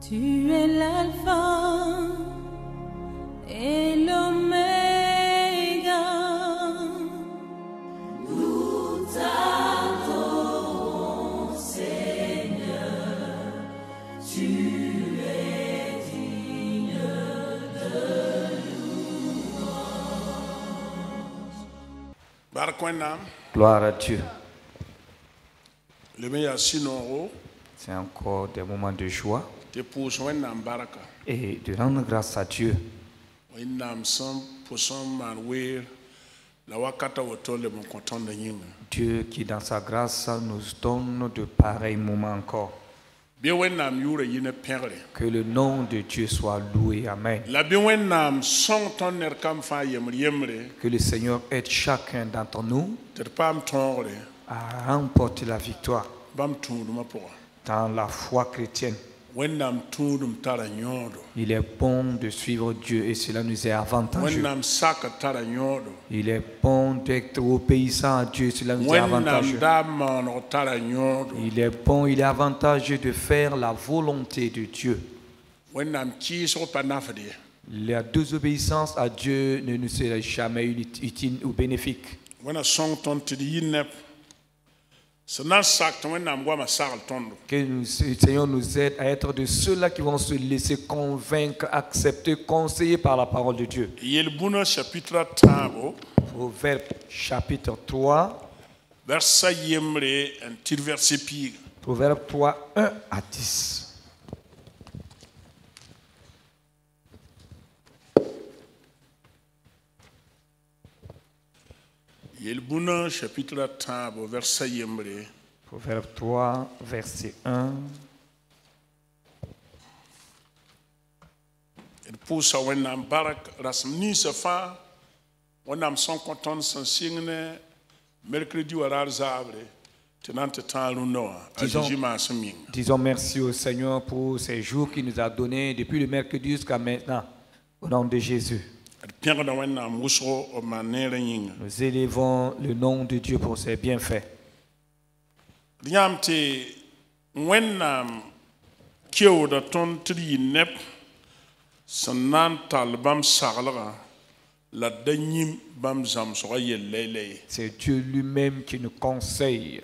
Tu es l'alpha et l'oméga. Nous t'adorons, Seigneur. Tu es digne de louange. Gloire à Dieu. Le meilleur sinon, C'est encore des moments de joie te pour soin n'embarque. et de rendre grâce à Dieu. Oui, n'am sans pour son manouer la wakata otole mon content de yinga. Dieu qui dans sa grâce nous donne de pareils moments encore. Bien oui, n'am yure yine perle. Que le nom de Dieu soit loué. Amen. La bien oui, n'am son tonner comme fa yemre. Que le Seigneur aide chacun d'entre nous Te pas me tendre. à remporter la victoire Bam tundu ma pour. dans la foi chrétienne. Oui, n'am tundu m'tara nyodo. Il est bon de suivre Dieu et cela nous est Oui, avantageux. n'am saka tara nyodo. Il est bon d'être obéissant à Dieu, cela nous est Oui, n'am avantageux. daman tara nyodo. Il est bon, il est avantageux de faire la volonté de Dieu. Oui, n'am qui so panafdi. La désobéissance à Dieu ne nous sera jamais utile ou bénéfique. Oui, n'a son ton te yinep. Ce n'a sac ton n'am gwa ma sal tondo. Que le Seigneur nous aide à être de ceux-là qui vont se laisser convaincre, accepter, conseiller par la parole de Dieu. Yelbuna chapitre tabo. Proverbe chapitre 3, Verset yemre un tir verset pig. Proverbe 3, 1 à 10. Yelbuna chapitre tabo verset yemre. Proverbe 3, verset 1. Et pour ça on a barak rasmni se fa. On a son content sans signe mercredi ou arzabre. Tenante temps noa. Ajima seming. Disons merci au Seigneur pour ces jours qu'il nous a donnés depuis le mercredi jusqu'à maintenant. Au nom de Jésus. Pierre da wen am wusro o manere yinga. Nous élevons le nom de Dieu pour ses bienfaits. Riamte wennam keu da ton tri nep sanan talbam saglaga la danyim bam zam so yellele. C'est Dieu lui-même qui nous conseille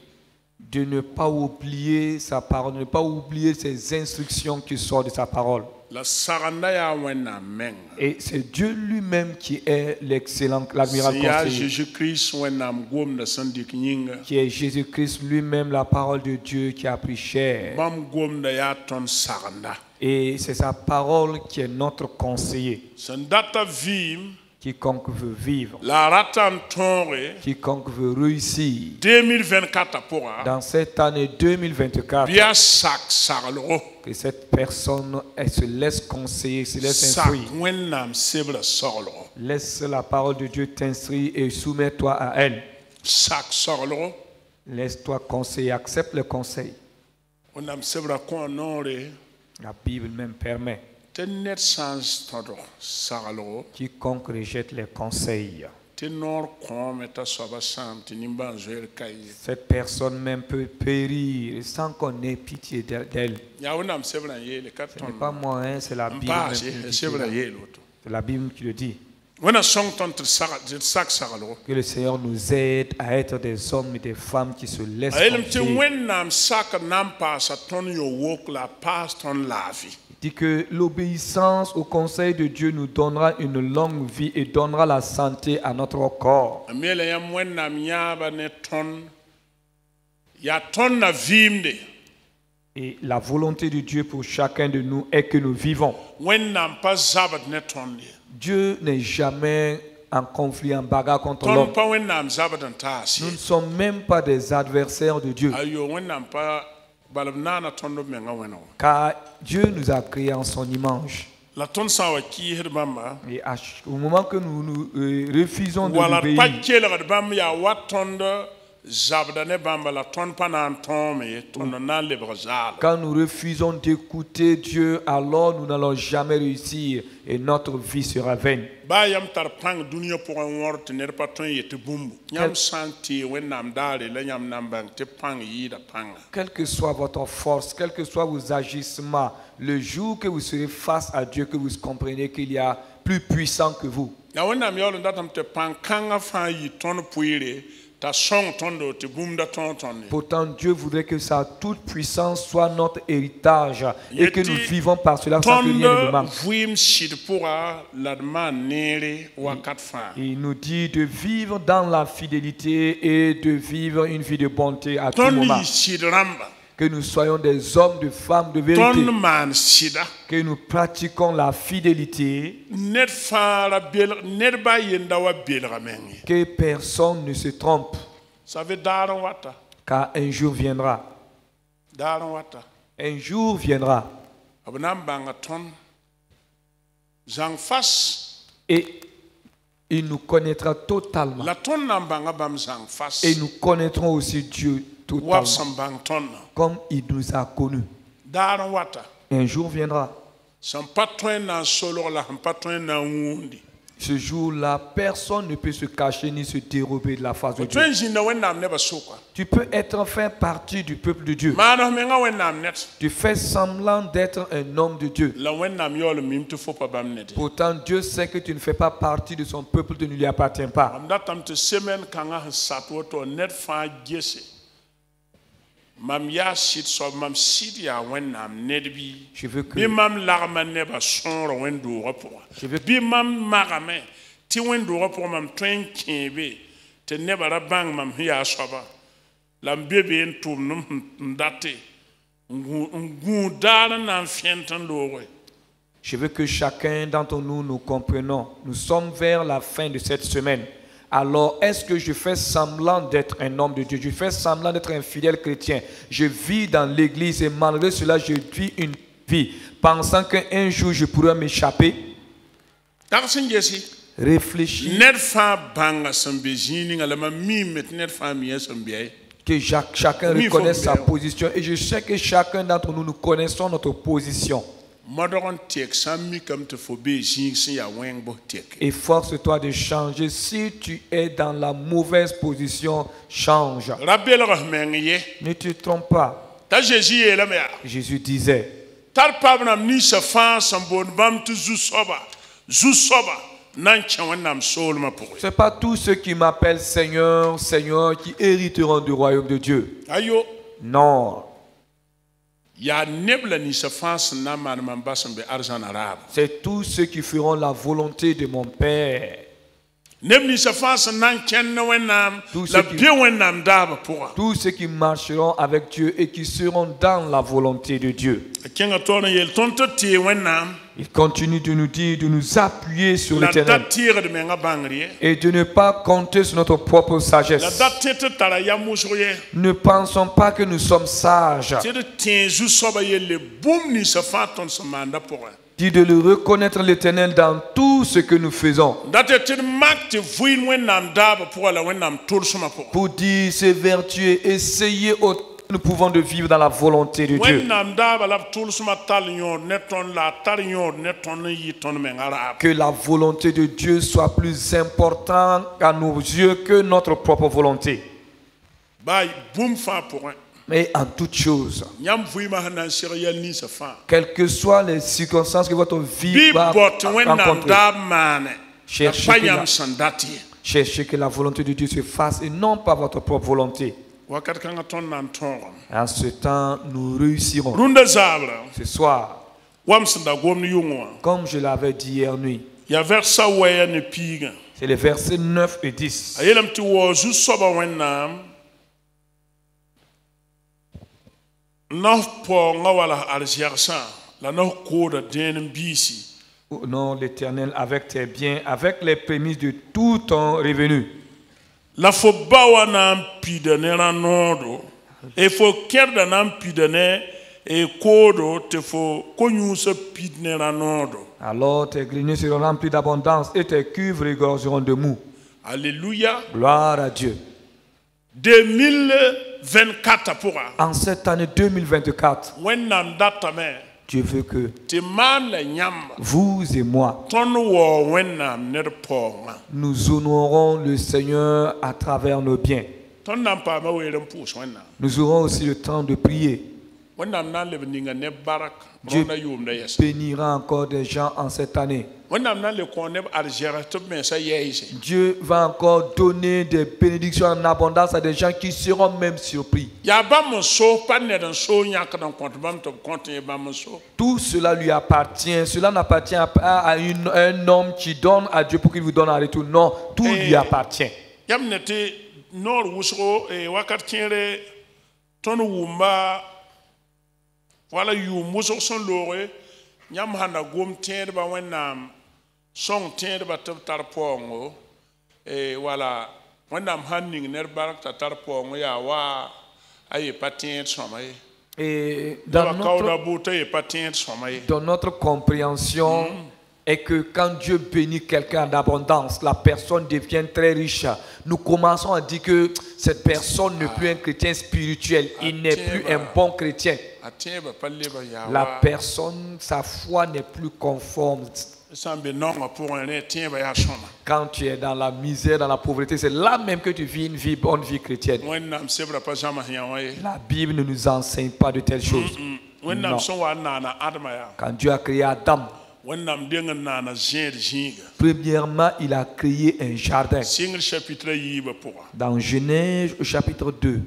de ne pas oublier sa parole, de ne pas oublier ses instructions qui sortent de sa parole. La saranda ya wennam meng. Et c'est Dieu lui-même qui est l'excellent, l'admirable Ya conseiller, Jésus-Christ wennam gom da sandik yinga. qui est Jésus-Christ lui-même, la parole de Dieu qui a pris chair. Bam gom da ya ton saranda. Et c'est sa parole qui est notre conseiller. Sandata vim Quiconque veut vivre, la ratan tonre quiconque veut réussir 2024 apora. dans cette année 2024, Bia sak saglo. que cette personne elle se laisse conseiller, se laisse Sak instruire. wennam sebra saglo. Laisse la parole de Dieu t'instruire et soumets-toi à elle. Sak saglo. Laisse-toi conseiller, accepte le conseil. Wennam sebra ko nore. La Bible même permet. Tenet sans todo saglo. Quiconque rejette les conseils, Tenor ko meta soba sam tinimban zoel kai. cette personne même peut périr sans qu'on ait pitié d'elle. Ya wennam sebra yele Ce n'est katon. pas moi, hein, c'est la Bible Mpa même qui le sebra dit. yele. C'est la Bible qui le dit. Wena song ton sak saglo. Que le Seigneur nous aide à être des hommes et des femmes qui se laissent Ayelim te conseiller. wennam sak nam pa sa ton yo wok la pas ton lavi. Il dit que l'obéissance au conseil de Dieu nous donnera une longue vie et donnera la santé à notre corps. Amele yam wennam yaba ne ton. Ya ton na vimde. Et la volonté de Dieu pour chacun de nous est que nous vivons. Wennam pas zabat ne ton. Dieu n'est jamais en conflit, en bagarre contre Ton l'homme. pa wennam zabat en tasi. Nous ne sommes même pas des adversaires de Dieu. Ayo wennam pa balabnana tondo menga wena. Car Dieu nous a créés en son image. La ton sawa ki herbamba. Et au moment que nous refusons de Wala l'obéir, pakela gadbam ya watondo zabda ne bãmba la tõnd pa na n tõome ye tʋmd n na n lebg zaala Quand nous refusons d'écouter Dieu, alors nous n'allons jamais réussir et notre vie sera vaine. baa yam tar pãng dũniyã pʋgẽ wõr tɩ ned pa tõe n yetɩ bũmbu yãmb sã n tee wẽnnaam daare la yãmb na n bãng tɩ pãng yɩɩda pãnga Quelle que soit votre force, quels que soient vos agissements, le jour que vous serez face à Dieu, que vous comprenez qu'il y a plus puissant que vous. la wẽnnaam yaool n datame tɩ pãng kãngã fãa yɩ tõnd pʋɩɩre t'a sõng tõndo tɩ bũmda tõog tõnd ye Pourtant, Dieu voudrait que sa toute puissance soit notre héritage et que nous vivons par cela sans que rien ne nous manque. tõnd vɩɩm sɩd pʋga la d maan neere wakat fãa Il nous dit de vivre dans la fidélité et de vivre une vie de bonté à tout tõnd moment. yɩ sɩd rãmba Que nous soyons des hommes, des femmes de vérité. tõnd maan sɩda Que nous pratiquons la fidélité. ned fãa ra ned baa yenda wa belga meng ye Que personne ne se trompe. ça veut daar n wata Car un jour viendra. daar n wata Un jour viendra. b na n bãnga tõnd zãng fas Et il nous connaîtra totalement. la tõnd na n bãnga bãmb zãng fas Et nous connaîtrons aussi Dieu wa b totalement. sẽn bãng tõndã Comme il nous a connus. daar n wata Un jour viendra. sẽn pa tõe n na n solg la sẽn pa tõe n na n wũundi Ce jour-là, personne ne peut se cacher ni se dérober de la face de b Dieu. tõe n zĩnda wẽnnaam nebã sʋka Tu peux être enfin partie du peuple de Dieu. maaneg menga wẽnnaam ned Tu fais semblant d'être un homme de Dieu. la wẽnnaam yaool n mim tɩ fo pa bãmb ned ye Pourtant, Dieu sait que tu ne fais pas partie de son peuple, tu ne lui appartiens pas. mam datame tɩ semaine kãngã sẽn sat woto ned fãa gese mam yaa sɩd soab mam sɩd yaa wẽnnaam ned bɩ Je veux que bɩ mam lagma nebã sõorã wẽn-doogã Je veux- pʋga bɩ mam magame tɩ wẽn-doogã pʋgã mam tõe n kẽebe tɩ nebã ra bãng mam sẽn yaa soaba la m be be n tʋʋmdem n date n gũud daar n na n fẽnt n looge Je veux que chacun d'entre nous nous comprenons. Nous sommes vers la fin de cette semaine. Alors, est-ce que je fais semblant d'être un homme de Dieu? Je fais semblant d'être un fidèle chrétien. Je vis dans l'église et malgré cela, je vis une vie pensant qu'un jour je pourrais m'échapper. dag sẽn gesi Réfléchis ned fãa bãnga sẽn be zĩig ninga la mam miime tɩ ned fãa mia sẽn be ye que chacun Oui, reconnaisse faut sa bien. position. Et je sais que chacun d'entre nous, nous connaissons notre position. modg n tek sã n mikame tɩ fo bee zĩig sẽn yaa wẽng bos teke Et force-toi de changer. Si tu es dans la mauvaise position, change. ra belgs meng ye Ne te trompe pas. t'a zeezi yeelame yaa Jésus disait, tar pab nam ninsã fãa sẽn boond bãmb tɩ zu-soaba na n kẽ wẽnnaam soolmã pʋgẽ ce n'est pas tous ceux qui m'appellent Seigneur, Seigneur, qui hériteront du royaume de Dieu. ayo Non. yaa neb la ninsã fãa sẽn na n maan mam bas n be arzãna raaba C'est tous ceux qui feront la volonté de mon Père. neb ninsã fãa sẽn na n kẽnd ne wẽnnaam Tous la ceux qui- be wẽnnaam daabã pʋga Tous ceux qui marcheront avec Dieu et qui seront dans la volonté de Dieu. a kẽngã taoor n yeel tõnd tɩ tee wẽnnaam Il continue de nous dire, de nous appuyer sur la da l'éternel teegd menga bãngr ye et de ne pas compter sur notre propre la sagesse. da tẽ tɩ tara yam wʋsg ye Ne pensons pas que nous sommes sages. tɩ d tẽe zu-soaba yelle bũmb ninsã fãa tõnd sẽn maanda pʋgẽ Dit de le reconnaître l'éternel dans tout ce que nous faisons. da tɩ tɩ d mak tɩ vɩɩn wẽnnaam daabã pʋga la wẽnnaam tʋlsmã pʋga Pour dire c'est vertueux, essayez autant que nous pouvons de vivre dans la volonté de Dieu. wẽnnaam daabã la b tʋlsmã tall yõod ne tõnd la a tar yõod ne tõnd n yɩ tõnd menga raab Que la volonté de Dieu soit plus importante à nos yeux que notre propre volonté. baa bũmb fãa pʋgẽ Mais en toute chose, yãmb vɩɩmã sẽn na n seg yɛl ninsã fãa quelles que soient les circonstances que votre vie bɩ va bɔt wẽnnaam rencontrer, daab maane la Cherchez pa que la- yãmb sẽn dat ye cherchez que la volonté de Dieu se fasse et non pas votre propre volonté. wakat kãngã tõnd na n tõogem En ce temps, nous réussirons. rũndã zaabrã Ce soir, wam sẽn da gomd yʋng wã comme je l'avais dit hier nuit, yaa vɛrsa wɛɛya ne piigã c'est les versets 9 et 10. a yeelame tɩ waoog zu-soaba wẽnnaam na f paoongã wala arzɛgsã la na f kooda dẽen n biisi Au nom de l'Éternel, avec tes biens, avec les prémices de tout ton revenu. la fo ba wa na n pida ne rã-noodo e fo kẽrda na n pida ne koodo tɩ fo ko-yũusã pid ne rã-noodo Alors tes greniers seront remplis d'abondance et tes cuves regorgeront de mou. alleluya Gloire à Dieu. 2024 pourra. En cette année 2024, Wennam datame. Dieu veut que Ti man la nyamba. vous et moi, Ton wo wennam ner ponga. nous honorons le Seigneur à travers nos biens. Ton nam pa ma wérem pousse wennam. Nous aurons aussi le temps de prier. Wennam nan le ninga ne barak. Dieu Rona yum da yes. bénira encore des gens en cette année. Wennam nan le konne arjera to men sa yeise. Dieu va encore donner des bénédictions en abondance à des gens qui seront même surpris. Ya ba mon so pa ne dan so nyak dan compte bam to compte e ba mon so. Tout cela lui appartient. Cela n'appartient pas à un homme qui donne à Dieu pour qu'il vous donne en retour. Non, tout lui appartient. Yam ne te nor wusro e wakat kere ton wumba wala yu muso son lore nyam handa gom tiende ba wennam song tiende ba tar pongo wala wennam hanning ner barak tar pongo ya wa ay patien somaye Et dans notre compréhension est que quand Dieu bénit quelqu'un d'abondance, la personne devient très riche. Nous commençons à dire que cette personne n'est plus un chrétien spirituel, il n'est plus un bon chrétien. La personne, sa foi n'est plus conforme. Quand tu es dans la misère, dans la pauvreté, c'est là même que tu vis une bonne vie chrétienne. La Bible ne nous enseigne pas de telles choses. Non. Quand Dieu a créé Adam, premièrement, il a créé un jardin. Dans Genèse au chapitre 2,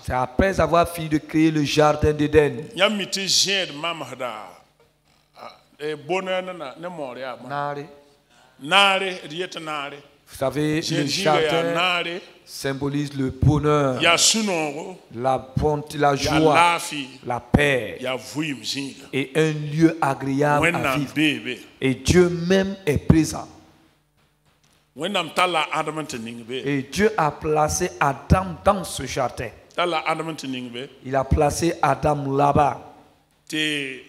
c'est après avoir fini de créer le jardin d'Éden. Vous savez, le jardin symbolise le bonheur, la bonté, la joie, la paix et un lieu agréable à vivre. Et Dieu même est présent. Et Dieu a placé Adam dans ce jardin. Il a placé Adam là-bas. Et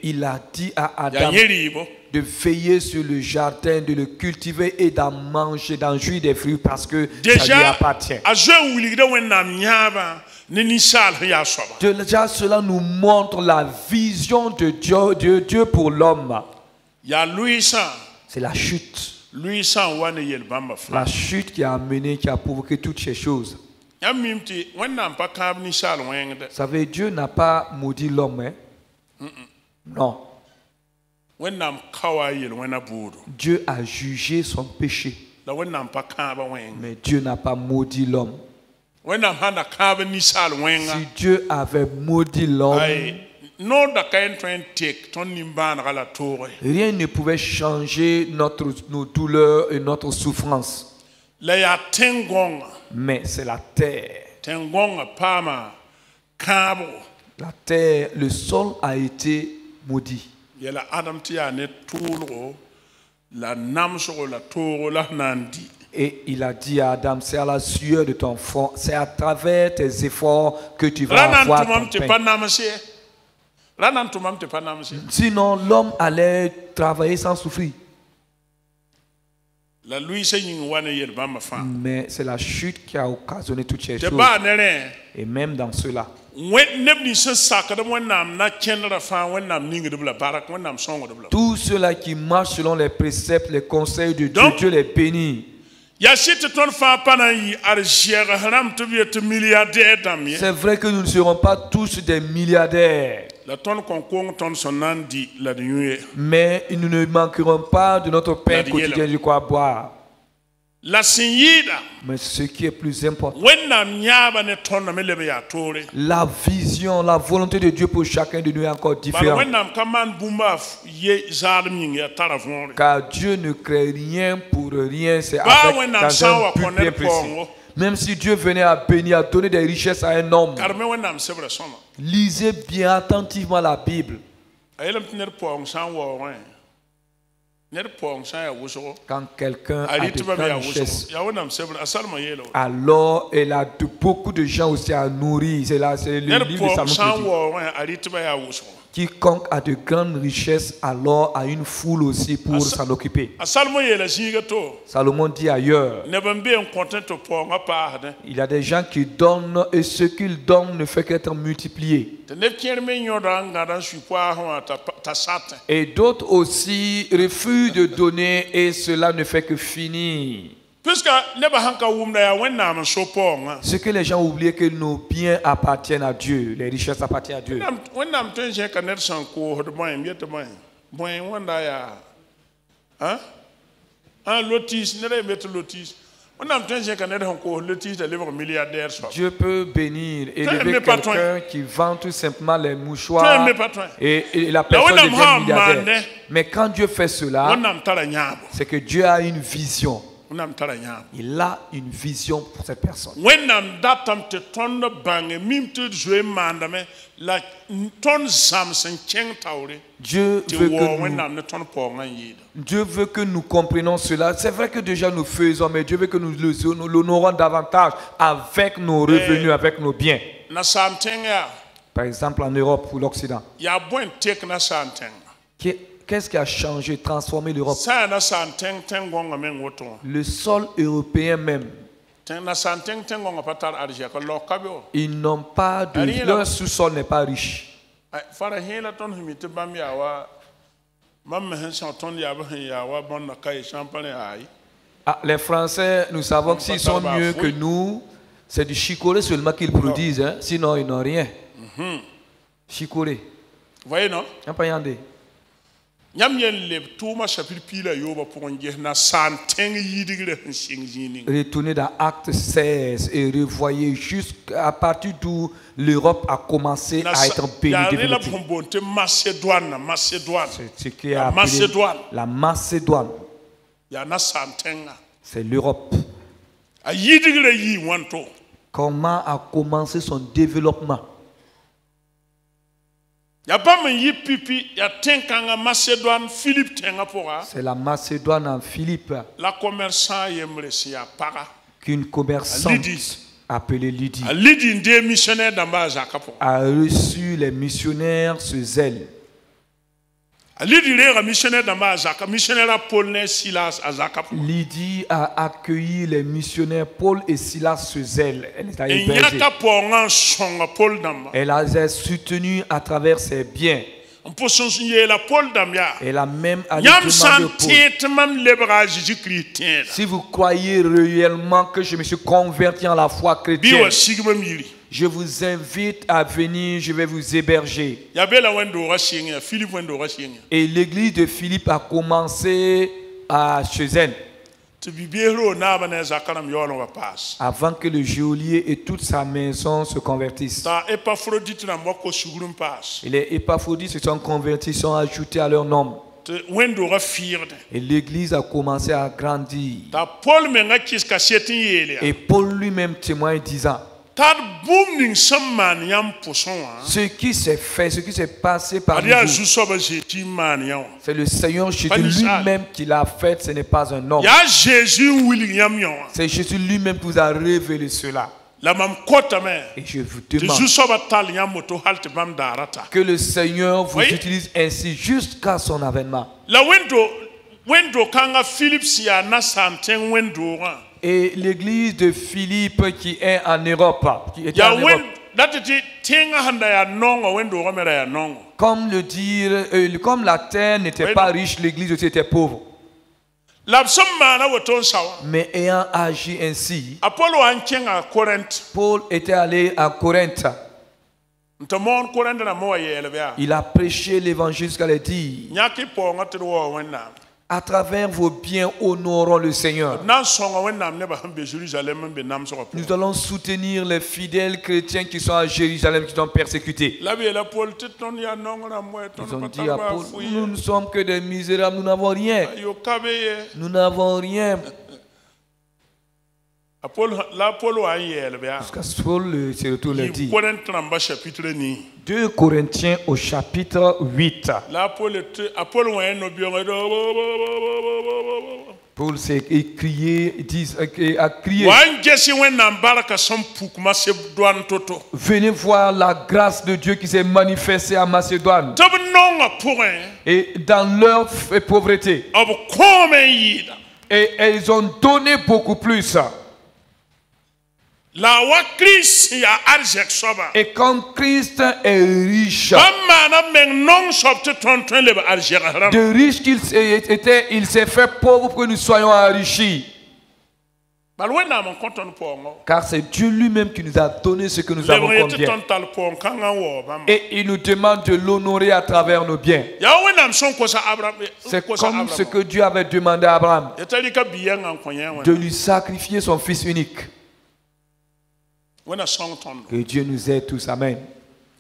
il a dit à Adam de veiller sur le jardin, de le cultiver et d'en manger, d'en jouir des fruits parce que ça lui appartient. Déjà, cela nous montre la vision de Dieu pour l'homme. C'est la chute. La chute qui a amené, qui a provoqué toutes ces choses. Vous savez, Dieu n'a pas maudit l'homme. Hein? Non. Dieu a jugé son péché. Mais Dieu n'a pas maudit l'homme. Si Dieu avait maudit l'homme, rien ne pouvait changer nos douleurs et notre souffrance. Mais c'est la terre. La terre, le sol a été maudit. Et il a dit à Adam, c'est à la sueur de ton front, c'est à travers tes efforts que tu vas avoir ton pain. Sinon, l'homme allait travailler sans souffrir. Mais c'est la chute qui a occasionné toutes ces choses. Et même dans cela, tous ceux-là qui marchent selon les préceptes, les conseils de Dieu, Dieu les bénit. C'est vrai que nous ne serons pas tous des milliardaires. Mais nous ne manquerons pas de notre pain quotidien de quoi boire. Mais ce qui est plus important, la vision, la volonté de Dieu pour chacun de nous est encore différente. Car Dieu ne crée rien pour rien, c'est avec dans un but bien précis. Même si Dieu venait à bénir, à donner des richesses à un homme, lisez bien attentivement la Bible. Quand quelqu'un a de grandes richesses, alors il a beaucoup de gens aussi à nourrir. C'est le livre de Salomon qui dit. Quiconque a de grandes richesses alors a une foule aussi pour s'en occuper. Salmo yela zinga to. Salomon dit ailleurs, Ne ban be content to po nga pa de. il y a des gens qui donnent et ce qu'ils donnent ne fait qu'être multiplié. Te ne kien me nyoda nga dan su po ho ta sat. Et d'autres aussi refusent de donner et cela ne fait que finir. Puisque ne ba hanka wumda ya wennam so po nga. Ce que les gens oublient que nos biens appartiennent à Dieu, les richesses appartiennent à Dieu. Wennam ten je ka net san ko de boy miete boy. Boy wanda ya. Hein? Un lotis ne re met lotis. Wennam ten je ka net han ko lotis de livre milliardaire so. Dieu peut bénir et Toi, élever mais pas toi. quelqu'un qui vend tout simplement les Toi, mouchoirs mais pas toi. et la personne Wennam ha devient milliardaire. mande. Mais quand Dieu fait cela, Wennam tala nyabo. c'est que Dieu a une vision. Wennam tala nyabo. Il a une vision pour cette personne. Wennam datam te ton bange mim te jouer mandame la ton sam sen cheng taure. Dieu Te veut wo que nous, wennam ne ton po ngan yida. Dieu veut que nous comprenions cela. C'est vrai que déjà nous faisons, mais Dieu veut que nous l'honorons davantage avec nos revenus, avec nos biens. Na sam tenga Par exemple en Europe ou l'Occident. ya bon tek na sam tenga. Qu'est-ce qui a changé, transformé l'Europe? Sa na sam teng gonga men woto. Le sol européen même. Ten na sam teng gonga patar arja ko lo kabio. Ils n'ont pas de... Ariela. Leur sous-sol n'est pas riche. Fara hela ton humite bam ya wa mam hen son ton ya ba ya wa bon na kai champagne ai. Ah, les Français, nous savons que s'ils sont mieux que nous, c'est du chicorée seulement qu'ils produisent. Hein. Sinon, ils n'ont rien. Chicorée. Voyez non? Un pas yandé. Nyam yen le tuma chapitre pila yoba pour nge na san teng yidigre sing jini. Retournez dans Acte 16 et revoyez jusqu'à partir d'où l'Europe a commencé à être bénie. La bonté Macédoine. Ce qui est appelé Macédoine. la Macédoine. Ya na san tenga. C'est l'Europe. A yidigre yi wanto. Comment a commencé son développement? Ya ba men yi pipi ya tenkanga Macédoine Philippe tenga pora. C'est la Macédoine en Philippe La commerçant yemresi ya para. qu'une commerçante appelée Lydie A Lydie des missionnaires d'amba zakapo. a reçu les missionnaires ce zèle. A Lydie les missionnaires d'amba zaka missionnaire Paul ne Silas azakapo. Lydie a accueilli les missionnaires Paul et Silas ce zèle. Elle est allée Et héberger. nyaka ponga songa Paul d'amba. Elle les a soutenus à travers ses biens. On peut sonner la Paul d'amba. Elle a même allé Yam demander au Paul, santé même lebra Jésus-Christ. si vous croyez réellement que je me suis converti en la foi chrétienne, Biwa sigma miri. je vous invite à venir, je vais vous héberger. Ya bela wendo rashinga, Philippe wendo rashinga. Et l'église de Philippe a commencé à chez elle, To bibero na bana zakaram yolo wa pass. avant que le geôlier et toute sa maison se convertissent. Ta Epaphrodite na moko sugurum pass. Et les Épaphrodites se sont convertis, sont ajoutés à leur nombre. Te wendo rafirde. Et l'église a commencé à grandir. Ta Paul menga kiska setin yele. Et Paul lui-même témoigne disant, Ta booming samman yam poson. ce qui s'est fait, ce qui s'est passé par Adia nous, jusoba jeti man yam. c'est le Seigneur Jésus Palisa. lui-même qui l'a fait, ce n'est pas un homme. Ya Jésus William yam. C'est Jésus lui-même qui vous a révélé cela. La mam kota me. Et je vous Te demande jusoba tal yam moto halte bam darata. que le Seigneur vous Oui. utilise ainsi jusqu'à son avènement. La wendo kanga Philippe ya na santen wendo ran. Et l'église de Philippe qui est en Europe, qui était Ya en Europe, wen datiti tenga handa ya nongo wendo ramera ya nongo. comme la terre n'était Oui, pas non. riche, l'église aussi était pauvre. La mana woton sawa. Mais ayant agi ainsi, Apollo ankenga Corinth. Paul était allé à Corinthe. Ntamon Corinth na mo yele bia. Il a prêché l'évangile jusqu'à les dire, Nyaki po ngatro wo wenna. à travers vos biens, honorons le Seigneur. Nan songa wenna ne ba hambe Jérusalem be nam so ko. Nous allons soutenir les fidèles chrétiens qui sont à Jérusalem, qui sont persécutés. La bi la Paul titon ya nongo na mo ton Ils ont dit pataba à Paul, fuye. nous ne sommes que des misérables, nous n'avons rien. Yo kabeye. Nous n'avons rien. La Paul an yele bia. Jusqu'à ce que Paul se retourne et dit. Corinth namba chapitre ni. 2 Corinthiens au chapitre 8. La Paul Apollo en no bi Paul s'est crié, a crié, wan gesi wẽnnaam barka sẽn puk Macédoine toto venez voir la grâce de Dieu qui s'est manifestée à Macédoine. tɩ b nonga pʋgẽ Et dans leur pauvreté. b kõom n yɩɩda Et ils ont donné beaucoup plus. la wa Kirist ya arzɛk soaba Et quand Christ est riche, bãmb maana meng nong soab tɩ tõnd tõe n leb arzɛgs rãmb de riche qu'il était, il s'est fait pauvre pour que nous soyons enrichis. bal wẽnnaam n kõ tõnd paoongã Car c'est Dieu lui-même qui nous a donné ce que nous avons lebg comme tɩ bien. tõnd tall paoong kãngã n waoo bãmba Et il nous demande de l'honorer à travers nos biens. yaa wẽnnaam sẽn kosa C'est comme ce que Dieu avait demandé à Abraham, ya t'a rɩka bi-yɛngã n kõ yẽ de lui sacrifier son fils unique. wẽnna sõng tõndo Que Dieu nous aide tous. Amen.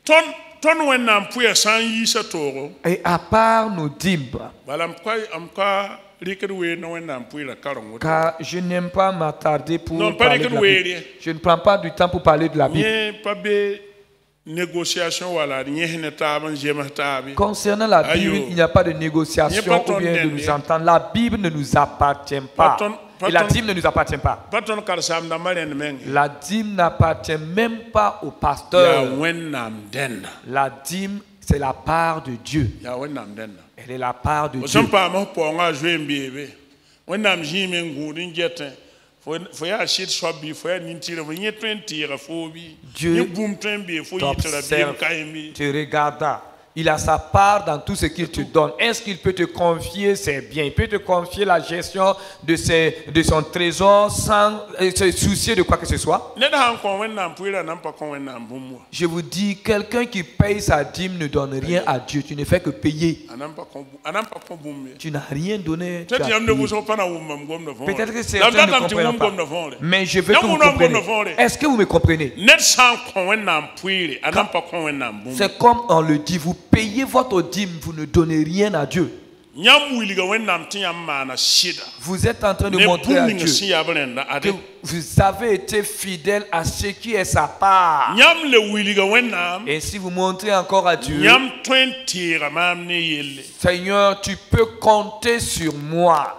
tõnd wẽnnaam pʋya sã n yiisa toogo Et à part nos dîmes, bala m ka rɩkd weer ne wẽnnaam pʋɩra kareng woto car je n'aime pas m'attarder pour Non, pas parler de les la Bible. Je ne prends pas du temps pour parler de la Bible. yẽ pa be négociation wala d yẽs ne taab n zems taabe Concernant la Bible, Aïe. il n'y a pas de négociation Il n'y a pas ou bien de ton nous entendre. La Bible ne nous appartient pas. Pas Et la ton- dîme ne nous appartient pas. pa tõnd karsaamdãmbã rẽnd menge La dîme n'appartient même pas au yaa pasteur. wẽnnaam dẽnda La dîme, c'est la part de Dieu. yaa wẽnnaam dẽnda Elle est la part de fo Dieu. sẽn paam f paoongã a zoe n beebe wẽnnaam zĩime n gũud n getẽ fo yaa sɩd soab bɩ fo yaa nin-tɩrã fo yẽ tõe n teega foo bɩ Dieu yẽ bũmb tõe n bee fo yɩtra bɩm ka yen bɩ te regarda. Il a sa part dans tout ce qu'il te donne. Est-ce qu'il peut te confier ses biens? Il peut te confier la gestion de son trésor sans se soucier de quoi que ce soit? ned sãn kõ wẽnnaam pʋɩra nan pa kõ wẽnnaam bũmb wa Je vous dis, quelqu'un qui paye sa dîme ne donne rien à Dieu. Tu ne fais que payer. a nan pa kõ bũmb ye Tu n'as rien donné. Tu tɩ as tɩ yãmb de payé. wʋsg pa na wʋmmam gomda fõore Peut-être que la certains b ne datame tɩ comprennent wʋm pas. gomda fõore Mais je veux Yãmb que vous wʋm nam gomda compreniez. fõore Est-ce que vous me comprenez? ned sã n kõ wẽnnaam pʋɩɩre a nan pa kõ wẽnnaam bũmb C'est comme on le dit, vous payez votre dîme, vous ne donnez rien à Dieu. yãmb wilga wẽnnaam tɩ yãmb maana sɩda Vous êtes en train de ne montrer à bũmb ning sẽn Dieu yaa b rẽnda que ade vous avez été fidèle à ce qui est sa part. yãmb le wilga wẽnnaam Et si vous montrez encore à Dieu, yãmb tõe n teega maam ne yelle Seigneur, tu peux compter sur moi.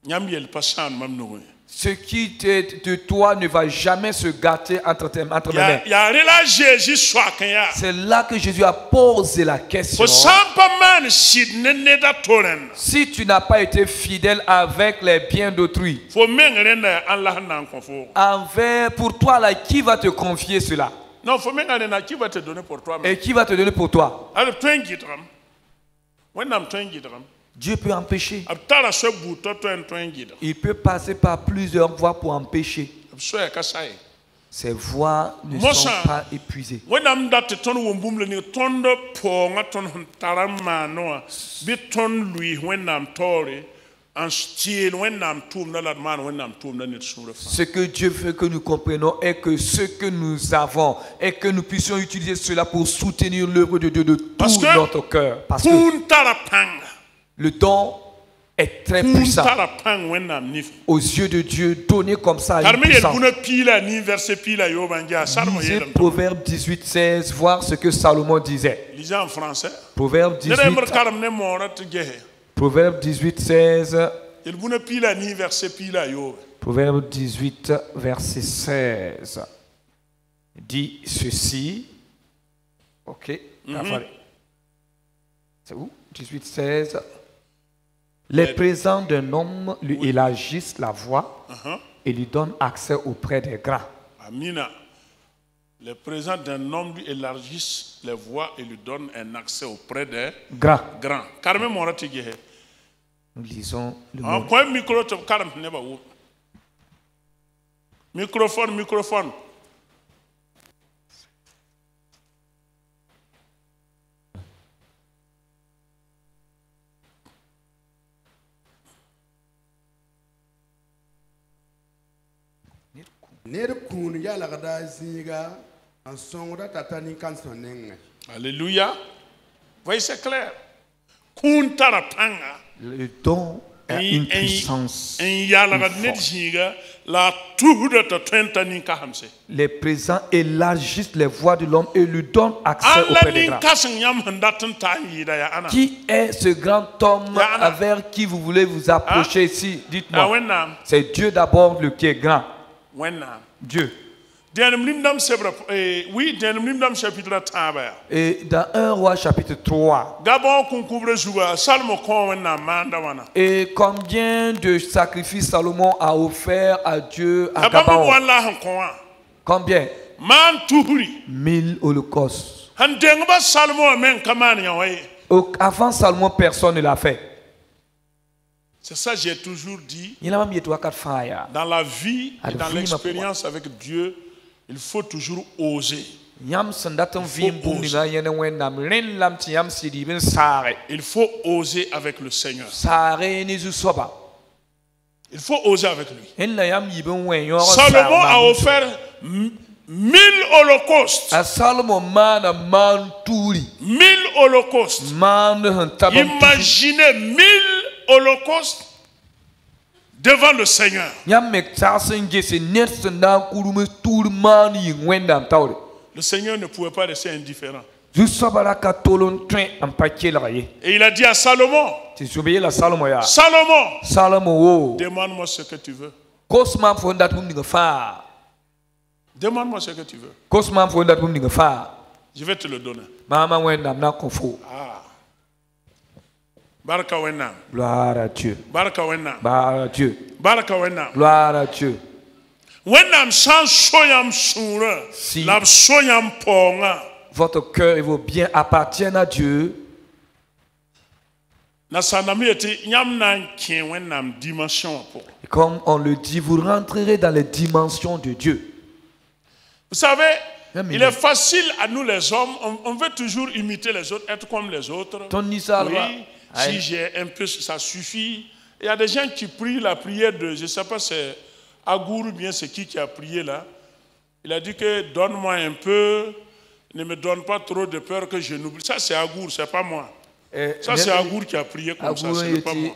yãmb yell pa sãan mam nugẽ Ce qui de toi ne va jamais se gâter entre mes mains. yaa rẽ la a Jésus soak n yaa C'est là que Jésus a posé la question. fo sã n pa maan sɩd ne ned a to rẽnda Si tu n'as pas été fidèle avec les biens d'autrui, fo meng rẽnda ãn la sẽn na n kõ foogo pour toi, là, qui va te confier cela? non fo menga rẽnda qui va te donner pour toi Et qui va te donner pour toi? ad b tõe n gɩdgame wẽnnaam tõe n gɩdgame Dieu peut empêcher. b tara soa buud t'a tõe n tõe n gɩdg Il peut passer par plusieurs voies pour empêcher. b soɛɛ ka sa ye Ces voies ne Moi, sont ça- pas épuisées. wẽnnaam dat tɩ tõnd wʋm bũmb la ning tõnd paoongã tõnd sẽn tara n maane wã bɩ tõnd lʋɩɩs wẽnnaam taoore n teel wẽnnaam tʋʋmda la d maan wẽnnaam tʋʋmda ned sũurã fãa Ce que Dieu veut que nous comprenions est que ce que nous avons et que nous puissions utiliser cela pour soutenir l'œuvre de Dieu de Parce tout que- notre cœur. Parce que kũun tara pãnga le don est très kũun puissant tara pãng wẽnnaam nif aux yeux de Dieu, donné comme ça à une karem yel puissance. bũna piila a nin vɛrse piila yoobã n yaa sarmã Lisez yeelame Proverbe 18, 16, voir ce que Salomon disait. lisez en français Proverbe ned embd 18, karem ne moorã tɩ gese Proverbe 18, 16. yel bũna piila a nin vɛrse piila a yoobe Proverbe 18, verset 16. Dit ceci. Ok. C'est où? 18, 16. Les présents d'un homme lui élargissent la voie et lui donnent accès auprès des grands. Amina. Les présents d'un homme lui élargissent les voies et lui donnent un accès auprès des Grands. grands. Karme mora tɩ gese. Nous lisons le En mot. kõ micro tɩ b karem tɩ nebã wʋm. Microphone. Ned kũun yalgda zĩiga n sõngda tata nin-kãnsã nengẽ. Alléluia. Voyez, c'est clair. Kũun tara pãnga. Le don a une puissance. Les présents élargissent les voies de l'homme et lui donnent accès auprès des grands. Qui est ce grand homme avec qui vous voulez vous approcher ici? Dites-moi. C'est Dieu d'abord le qui est grand. Dieu. Et dans 1 Roi chapitre 3. Et combien de sacrifices Salomon a offert à Dieu à Gabaon? Combien? 1000 holocaustes. Avant Salomon, personne ne l'a fait. C'est ça que j'ai toujours dit. Dans la vie et dans l'expérience avec Dieu, il faut toujours oser. Il faut oser avec le Seigneur. Il faut oser avec lui. Salomon a offert 1000 holocaustes. 1000 holocaustes. Imaginez 1000 holocaustes devant le Seigneur. Le Seigneur ne pouvait pas rester indifférent. Et il a dit à Salomon, Salomon, demande-moi ce que tu veux. Demande-moi ce que tu veux. Je vais te le donner. Baraka Wenam. Gloire à Dieu. Baraka Wenam. Gloire à Dieu. Baraka Wenam. Gloire à Dieu. Wenam sans soyam soura. Si la soyam ponga. Votre cœur et vos biens appartiennent à Dieu. Na sanami eti nyam nan kien Wenam dimension pour. Comme on le dit, vous rentrerez dans les dimensions de Dieu. Vous savez, il est facile à nous les hommes, on veut toujours imiter les autres, être comme les autres. Oui, si j'ai un peu, ça suffit. Il y a des gens qui prient la prière de, je ne sais pas, c'est Agour ou bien c'est qui a prié là. Il a dit que donne-moi un peu, ne me donne pas trop de peur que je n'oublie. Ça c'est Agour, c'est pas moi. Ça c'est Agour qui a prié comme ça, c'est pas moi.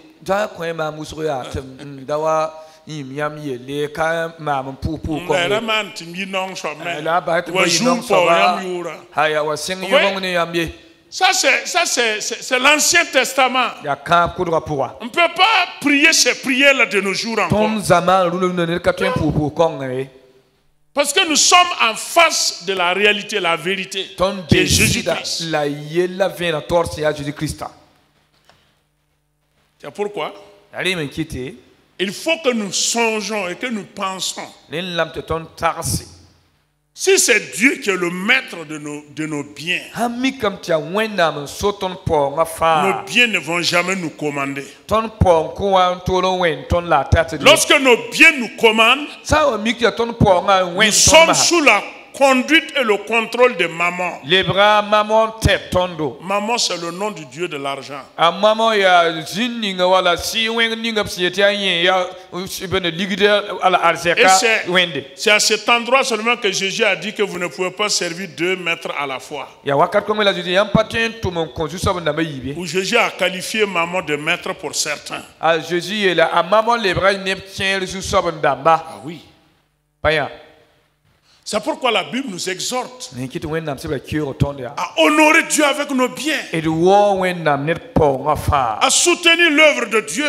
Ça c'est l'Ancien Testament. On ne peut pas prier ces prières-là de nos jours encore. Parce que nous sommes en face de la réalité, la vérité de Jésus-Christ. C'est pourquoi il faut que nous songeons et que nous pensons. Si c'est Dieu qui est le maître de nos biens, nos biens ne vont jamais nous commander. Lorsque nos biens nous commandent, nous sommes sous la conduite et le contrôle de maman. Maman, c'est le nom du Dieu de l'argent. C'est à cet endroit seulement que Jésus a dit que vous ne pouvez pas servir 2 maîtres à la fois. Où Jésus a qualifié maman de maître pour certains. Ah oui. C'est pourquoi la Bible nous exhorte à honorer Dieu avec nos biens, à soutenir l'œuvre de Dieu,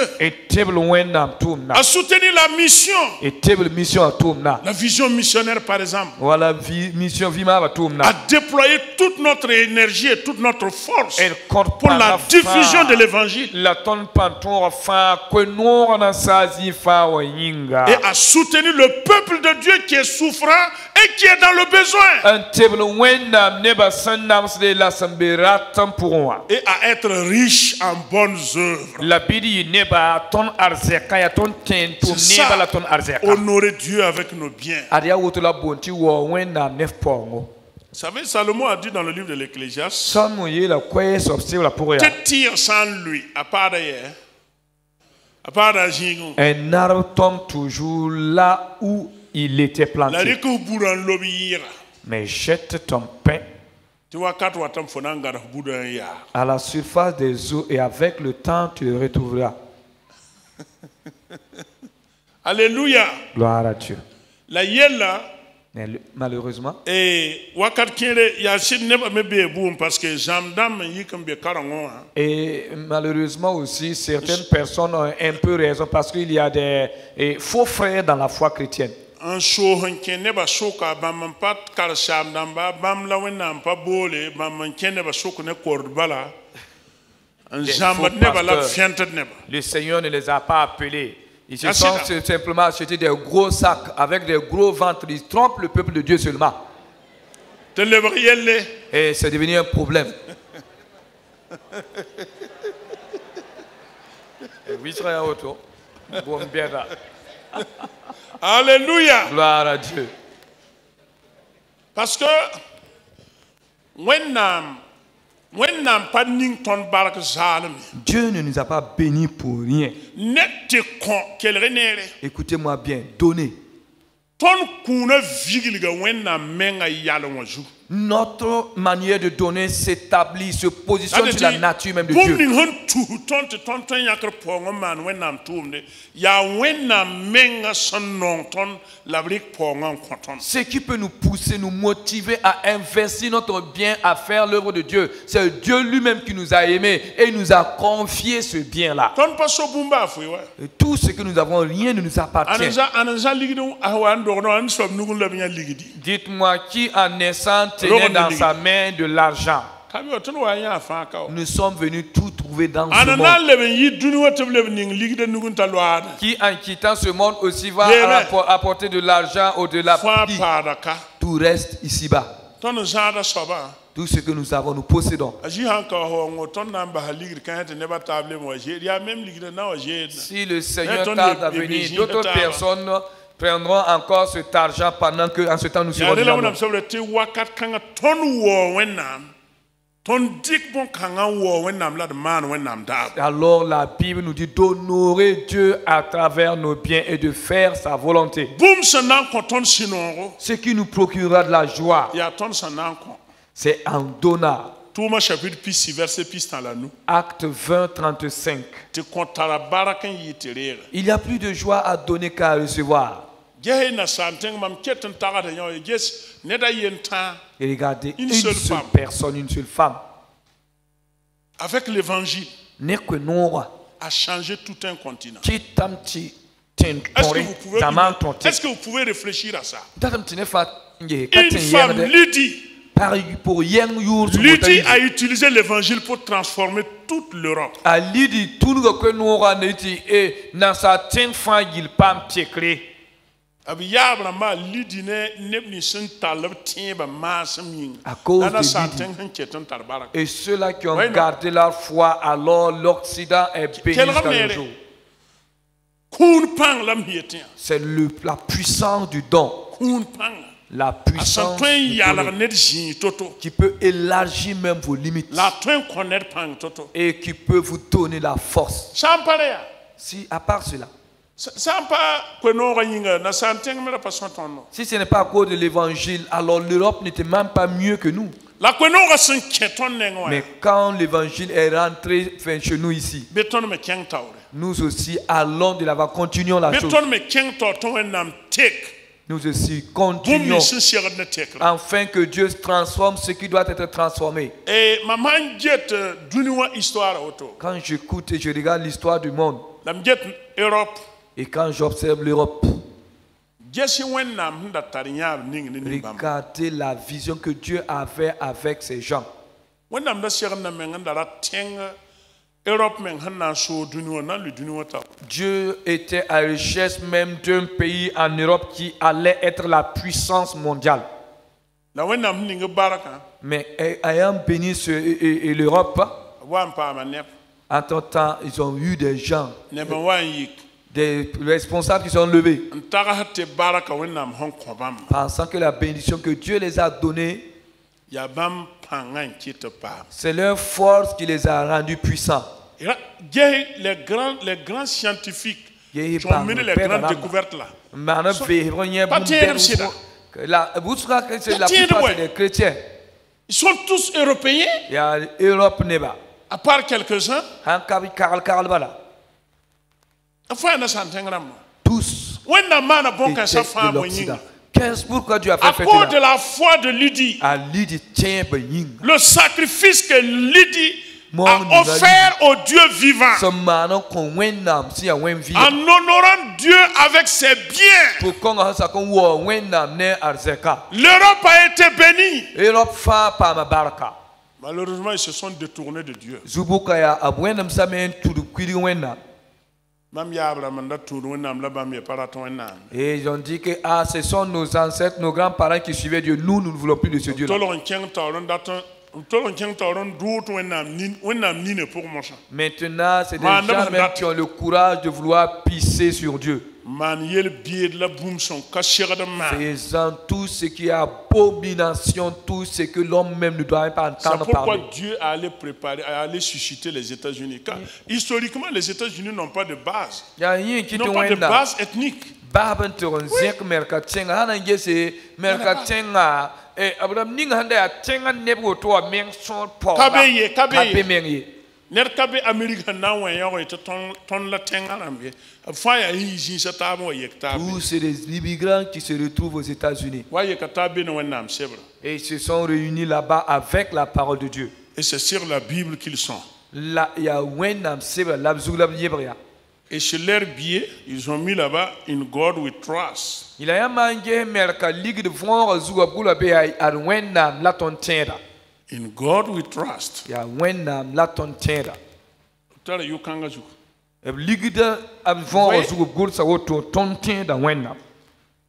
à soutenir la mission, la vision missionnaire par exemple, à déployer toute notre énergie et toute notre force pour la diffusion de l'évangile et à soutenir le peuple de Dieu qui est souffrant et qui est dans le besoin. Et à être riche en bonnes œuvres. C'est ça, honorer Dieu avec nos biens. Vous savez, Salomon a dit dans le livre de l'Ecclésiaste, que tire sans lui, à part d'ailleurs, à part d'agir. Un arbre tombe toujours là où il était planté. Mais jette ton pain à la surface des eaux et avec le temps tu le retrouveras. Alléluia. Gloire à Dieu. La yella Mais malheureusement, et wakat kere ya sid neba me be boum parce que jamdam yikum be karango. et malheureusement aussi, certaines personnes ont un peu raison parce qu'il y a des faux frères dans la foi chrétienne. Un show hanke neba shoka bam pat kar shamdam ba bam la wenam pa bole bam ken neba shoku ne kordbala. Un jamad neba la fiantet neba. Le Seigneur ne les a pas appelés. Ils se Merci sont là. simplement achetés des gros sacs avec des gros ventres. Ils trompent le peuple de Dieu seulement. Te levrielle. Et c'est devenu un problème. Alléluia. Gloire à Dieu. Parce que when pas ning ton bark zalem Dieu ne nous a pas bénis pour rien. net te kon quel renere Écoutez-moi bien. Donnez. ton kuna vigilga when menga yalonju. Notre manière de donner s'établit, se positionne sur la nature même de Dieu. Booming hun tu ton yakre pongo man when tumde ya when menga son non ton labrik pongo konton. Ce qui peut nous pousser, nous motiver à investir notre bien, à faire l'œuvre de Dieu, c'est Dieu lui-même qui nous a aimés et nous a confié ce bien-là. Ton pas so bumba fui wa. Et tout ce que nous avons, rien ne nous appartient. Anza ligdo awan dorno an sob nugul la binya ligidi. Dites-moi qui en naissant tenait dans sa main de l'argent. Kabi otun wa ya fa ka. Nous sommes venus tout trouver dans ce Anana monde. leben yi dunu wotem leben ning ligide nugun talwada. Qui en quittant ce monde aussi va Amen. apporter de l'argent au-delà. Fa padaka. Tout reste ici-bas. Ton zada soba. Tout ce que nous avons, nous possédons. Aji hanka ho ngoton namba haligir kan te neba table mo je. Ya même ligide na o je. Si le Seigneur tarde à venir, d'autres personnes prendront encore cet argent pendant que, en ce temps, nous serons Ya déjà la morts. wonam sobre te wakat kanga ton wo wenam. Ton dik bon kanga wo wenam la de man wenam da. Alors la Bible nous dit d'honorer Dieu à travers nos biens et de faire sa volonté. Boum sanan ko ton sinongo. Ce qui nous procurera de la joie, Ya ton sanan ko. c'est en donnant. Touma chapitre puis 6 verset puis dans la nous. Acte 20, 35. Te kontara barakan yitere. Il y a plus de joie à donner qu'à recevoir. Gehe na santeng mam keten tagada nyo yes neda yenta Et regardez, Une une seule seule femme. personne, une seule femme. avec l'évangile N'est que nous, a changé tout un continent. qui t'amti Est-ce que vous pouvez réfléchir à ça? Une femme, Lydie Lydie a utilisé l'évangile pour transformer toute l'Europe. Abiyabra Lydie ne sin talab tiba masam à cause de Lydie. Et ceux-là qui ont gardé leur foi, alors l'Occident est béni jusqu'à nos jours. C'est la puissance du don. La puissance du don qui peut élargir même vos limites et qui peut vous donner la force. Si, à part cela, si ce n'est pas à cause de l'évangile, alors l'Europe n'était même pas mieux que nous. Mais quand l'évangile est rentré chez nous ici, nous aussi allons de l'avant, continuons la chose. Nous aussi continuons afin que Dieu transforme ce qui doit être transformé. Quand j'écoute et je regarde l'histoire du monde, et quand j'observe l'Europe, regardez la vision que Dieu avait avec ces gens. Dieu était à la recherche même d'un pays en Europe qui allait être la puissance mondiale. Mais ayant béni l'Europe, entre-temps, ils ont eu des gens, des responsables qui sont levés, pensant que la bénédiction que Dieu les a donnée, c'est leur force qui les a rendus puissants. Les grands scientifiques qui ont mené les grandes découvertes là. La plupart c'est des chrétiens. Ils sont tous européens. Europe à part quelques-uns. Afa na santengram. Tous When na mana bon étaient kan sa de femme l'Occident. Qu'est-ce pourquoi Dieu a à fait cause fête de la foi de Lydie, à Lydie tient Benying. le sacrifice que Lydie Mon a offert au Dieu vivant, Ce matin qu'on wennam si a wen vie. en honorant Dieu avec ses biens, Pour qu'on a ça qu'on voit wennam ne arzeka. l'Europe a été bénie. Europe fa pa ma baraka. Malheureusement, ils se sont détournés de Dieu. Zubuka ya abwennam sa men tudu kwiri wennam. Même Abraham manda tourné wennam là bas mais pas wennam. Et ils ont dit que ah, ce sont nos ancêtres, nos grands-parents qui suivaient Dieu. Nous, nous ne voulons plus de ce Dieu-là. Tolon keng tauron daton, tolon keng tauron dout wennam ni ne pour moi. Maintenant, c'est des gens même qui ont le courage de vouloir pisser sur Dieu. Man yel bied la boum son kashira de man. Faisant tout ce qui est abomination, tout ce que l'homme même ne doit pas C'est entendre pourquoi parler. Dieu allait préparer, allait susciter les États-Unis. Car historiquement, les États-Unis n'ont pas de base. Il y a rien qui Ils te n'ont pas de wenda. base ethnique. Baben te ronzek merka tsenga hana ngese merka tsenga abram ninga handa ya tsenga nebo to a meng son po. Kabeye. Kabe mengi. Ner kabe Amérique na wen yo ite ton la tenga lambe. Fa ya yi jin sa tabo yek tabe. Tous c'est des immigrants qui se retrouvent aux États-Unis. Wa yek tabe no wennam sebre. Et ils se sont réunis là-bas avec la parole de Dieu. Et c'est sur la Bible qu'ils sont. Là, il y a wenam seba labzugla yebria. Et sur leur billet, ils ont mis là-bas In God We Trust. Il y a mangé merka ligue de vent zuga bula be ar wenam la ton tenda. In God We Trust. Ya wenam la ton tenda. Tara yu kanga juk. Ligue de vent zuga bula sa woto ton tenda wenam.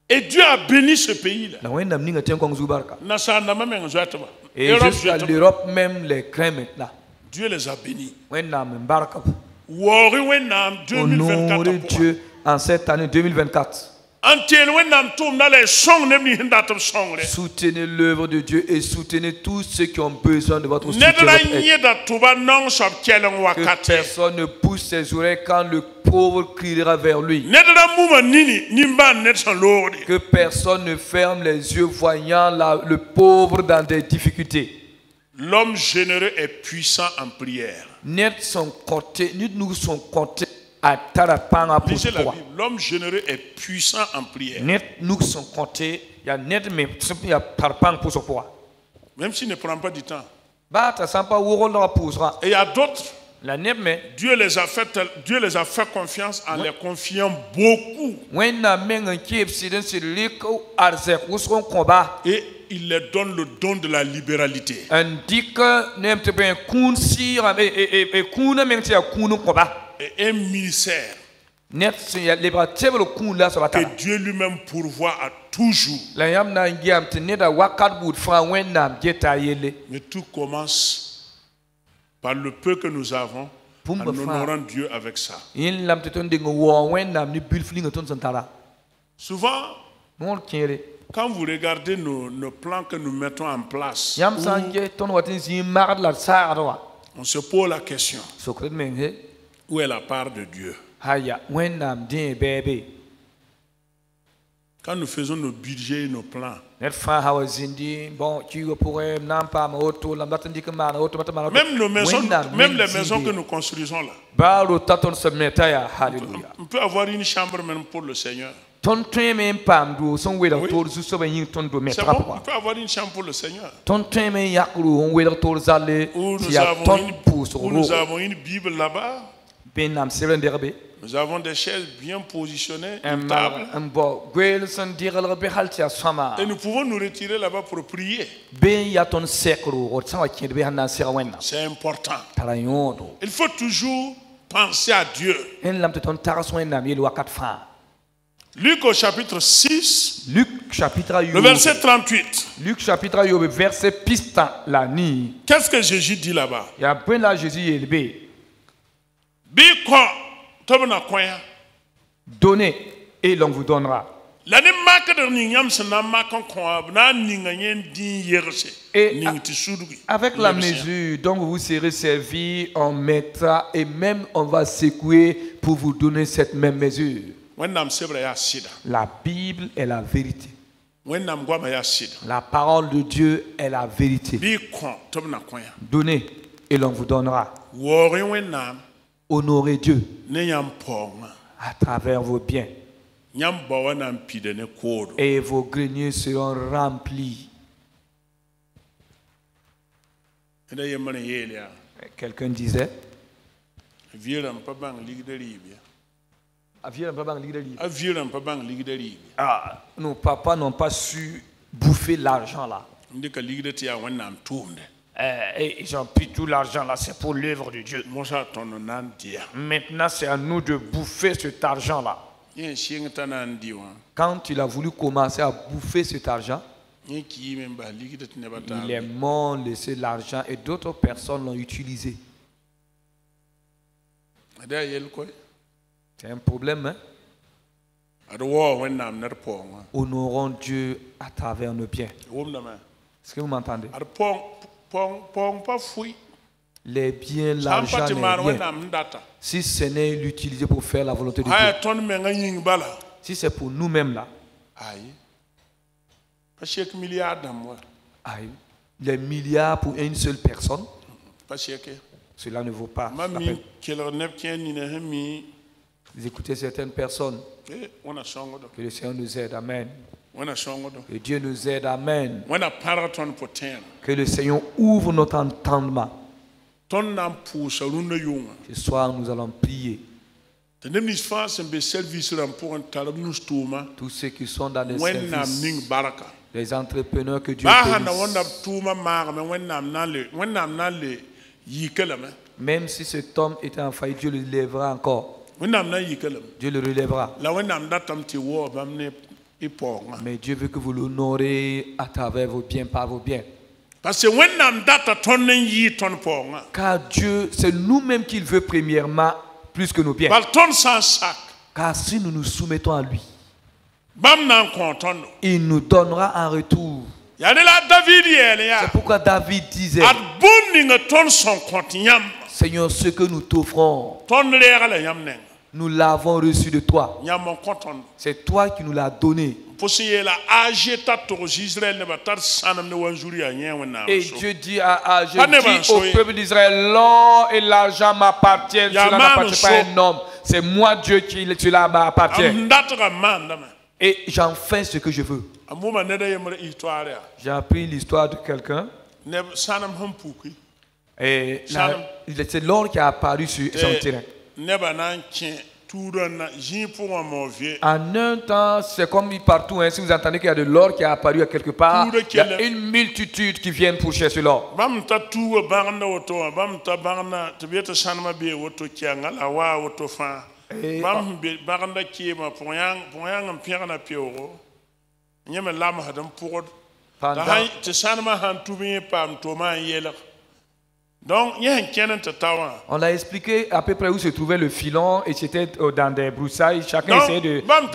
Et Dieu a béni ce pays-là. La wenam ninga ten kong zubarka. Nasa na mamen zoataba. Et jusqu'à l'Europe même les craint maintenant. Dieu les a bénis. Wenam mbarka. Wori wennam Honorez 2024. Dieu en cette année 2024. Antel wennam toum na les song nem ni hindatam song le. Soutenez l'œuvre de Dieu et soutenez tous ceux qui ont besoin de votre soutien. Nedra votre aide. nyeda tuba non sab keleng Que wakate. personne ne pousse ses oreilles quand le pauvre criera vers lui. Nedra muma nini nimba net san lodi. Que personne ne ferme les yeux voyant le pauvre dans des difficultés. L'homme généreux est puissant en prière. Net son côté, nous sommes côté à Tarapanga pour Lisez la toi. Bible. L'homme généreux est puissant en prière. Net nous sommes côté, il y a net mais il y a Tarapanga pour ce poids. Même s'il ne prend pas du temps. Bah, tu sens pas où on leur posera. Et il y a d'autres. La net mais Dieu les a fait confiance en les confiant beaucoup. when na menga qui obsède sur l'écho arzek où seront combat. Et il leur donne le don de la libéralité. Indique n'importe bien kun si et kun même si a kun combat. Et un ministère Net si les bras table kun là sur la que table. Dieu lui-même pourvoit à toujours. La yam na ngiam te ne da wakat bout fra when na geta yele. Mais tout commence par le peu que nous avons en honorant Dieu avec ça. In lam te ton de wo when na ni bil fling ton santara. Souvent, Mon kere. quand vous regardez nos plans que nous mettons en place, Yam sange ton watin si marad la sarwa. on se pose la question, Sokret menge. où est la part de Dieu? Haya when na din bebe. Quand nous faisons nos budgets et nos plans, Net fa hawa zindi bon tu pourrais nampa ma auto lam datandi que ma auto matama. même nos maisons, même les maisons que nous construisons là, Baro taton se meta ya hallelujah. on peut avoir une chambre même pour le Seigneur. Ton treme pam do son we da tor su so ben yin ton do C'est metra bon, on quoi. peut avoir une chambre pour le Seigneur. Ton treme yakru on we da tor zalle Où si nous, ya avons ton pouce où nous avons une Bible là-bas. ben nam seven derbe. Nous avons des chaises bien positionnées, Un une table. bo gwel son diral be haltia sama. Et nous pouvons nous retirer là-bas pour prier. Ben ya ton sekru o tsawa kin be hanna sira wenna. C'est important. Tarayodo. Il faut toujours penser à Dieu. En lam te ton taras wenna mi wakat fa. Luc au chapitre 6, Luc chapitre le verset 38. Luc chapitre yo verset pista la ni. Qu'est-ce que Jésus dit là-bas? Ya ben la Jésus yelbe. Biko, tobana koya. Donnez et l'on vous donnera. L'année marque de Nignam se n'a marqué qu'on a n'ingagné din yerse. Et N'ingtisudui. avec la mesure dont vous serez servi, on mettra et même on va secouer pour vous donner cette même mesure. Wennam sebra ya sida. La Bible est la vérité. Wennam gwama ya sida. La parole de Dieu est la vérité. Biko, tobana koya. Donnez et l'on vous donnera. Wori wennam Honorez Dieu. n'ayam ponga. à travers vos biens. Nyam bawa na mpide ne kodo. Et vos greniers seront remplis. Eda yemane yelia. Quelqu'un disait, Vieram pa bang ligderi bia. Vieram pa bang ligderi. Ah, nos papas n'ont pas su bouffer l'argent là. Ndika ligdeti ya wanam tumde. Et ils ont pris tout l'argent là, c'est pour l'œuvre de Dieu. Mosa tono nan dia. Maintenant, c'est à nous de bouffer cet argent là. Yen shing tanan diwa. Quand il a voulu commencer à bouffer cet argent, Yen ki memba ligdeti ne bata. il est mort, laissé l'argent et d'autres personnes l'ont utilisé. Ada yel koy. C'est un problème, hein? Ada wo wanam ner ponga. Honorons Dieu à travers nos biens. Womna ma. Est-ce que vous m'entendez? Ada pong pa fui. Les biens, l'argent, Sampati les man biens. wanam data. Si ce n'est l'utiliser pour faire la volonté de Aya Dieu, ton menga ying bala. si c'est pour nous-mêmes là, Aïe. Pas chèque milliard moi. aïe, les milliards pour une seule personne, Pas chèque. cela ne vaut pas la Mami peine. killer neptien ni ne hemi. Vous écoutez certaines personnes, On a songo do. que le Seigneur nous aide, amen. On a songo do. Que Dieu nous aide, amen. On a paraton poten. Que le Seigneur ouvre notre entendement. Ton nam pousse runda yunga. Ce soir, nous allons prier. The name is fast and be service ram pour un talab nous stuma. Tous ceux qui sont dans les When nam services, ning baraka. les entrepreneurs que Dieu Baha na bénisse. wanda tuma mar me when nam nale yikela me. Même si cet homme était en faillite, Dieu le lèvera encore. When nam na yikela. Dieu le relèvera. La when nam datam ti wo bamne iponga. Mais Dieu veut que vous l'honorez à travers vos biens, par vos biens. Parce que when nam data ton yi ton ponga. Car Dieu, c'est nous-mêmes qu'il veut premièrement, plus que nos biens. Bal ton sans sac. Car si nous nous soumettons à lui, Bam nan kontondo. il nous donnera en retour. Yade la David yele ya. C'est pourquoi David disait, At bum ninga ton son konti yam. Seigneur, ce que nous t'offrons, Ton lera la yam neng. nous l'avons reçu de toi. Yam mon kontondo. C'est toi qui nous l'as donné. Posi la age tato Israël ne batar sanam ne wanjuri ya nyen wana. Et Dieu dit à je Pas ne dis m'en au soyez. peuple d'Israël, l'or et l'argent m'appartiennent. Ya Cela man n'appartient pas à un homme. C'est moi Dieu qui cela m'appartient. Ndatra man dama. Et j'en fais ce que je veux. Amuma ne da yemre histoire ya. J'ai appris l'histoire de quelqu'un. Ne sanam hampuki. Et Shalom. c'est l'or qui a apparu sur son terrain. Ne banan tien turan na jin pour mon vieux. En un temps, c'est comme partout. Hein, si vous entendez qu'il y a de l'or qui a apparu à quelque part, il y a une multitude qui viennent pour chercher l'or. Bam ta tu bangna woto bam ta bangna to bieta sanama be woto kianga la wa woto fa. Bam be bangna kiema pour yang mpira na pioro. Nyeme lam hadam pour Pendant, te sanama han tu bien pam to man yela. Donc il y a un kenan ta tawa. on a expliqué à peu près où se trouvait le filon et c'était dans des broussailles. Chacun Non, essayait de bam,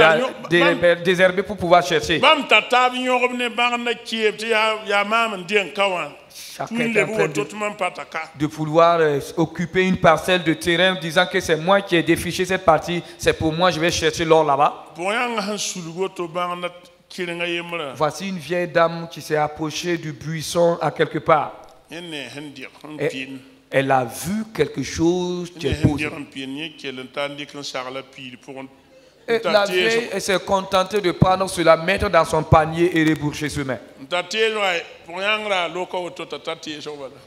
désherber pour pouvoir chercher. Bam ta tabi yorobne bangna kie ya mam dien kawan. Chacun était en train pataka. de vouloir occuper une parcelle de terrain disant que c'est moi qui ai défriché cette partie, c'est pour moi, je vais chercher l'or là-bas. Pour yang han sulugo to bangna kirenga yemra. Voici une vieille dame qui s'est approchée du buisson à quelque part. Et elle a vu quelque chose qui est posé. Et la vieille elle s'est contentée de prendre cela, mettre dans son panier et reboucher ses mains.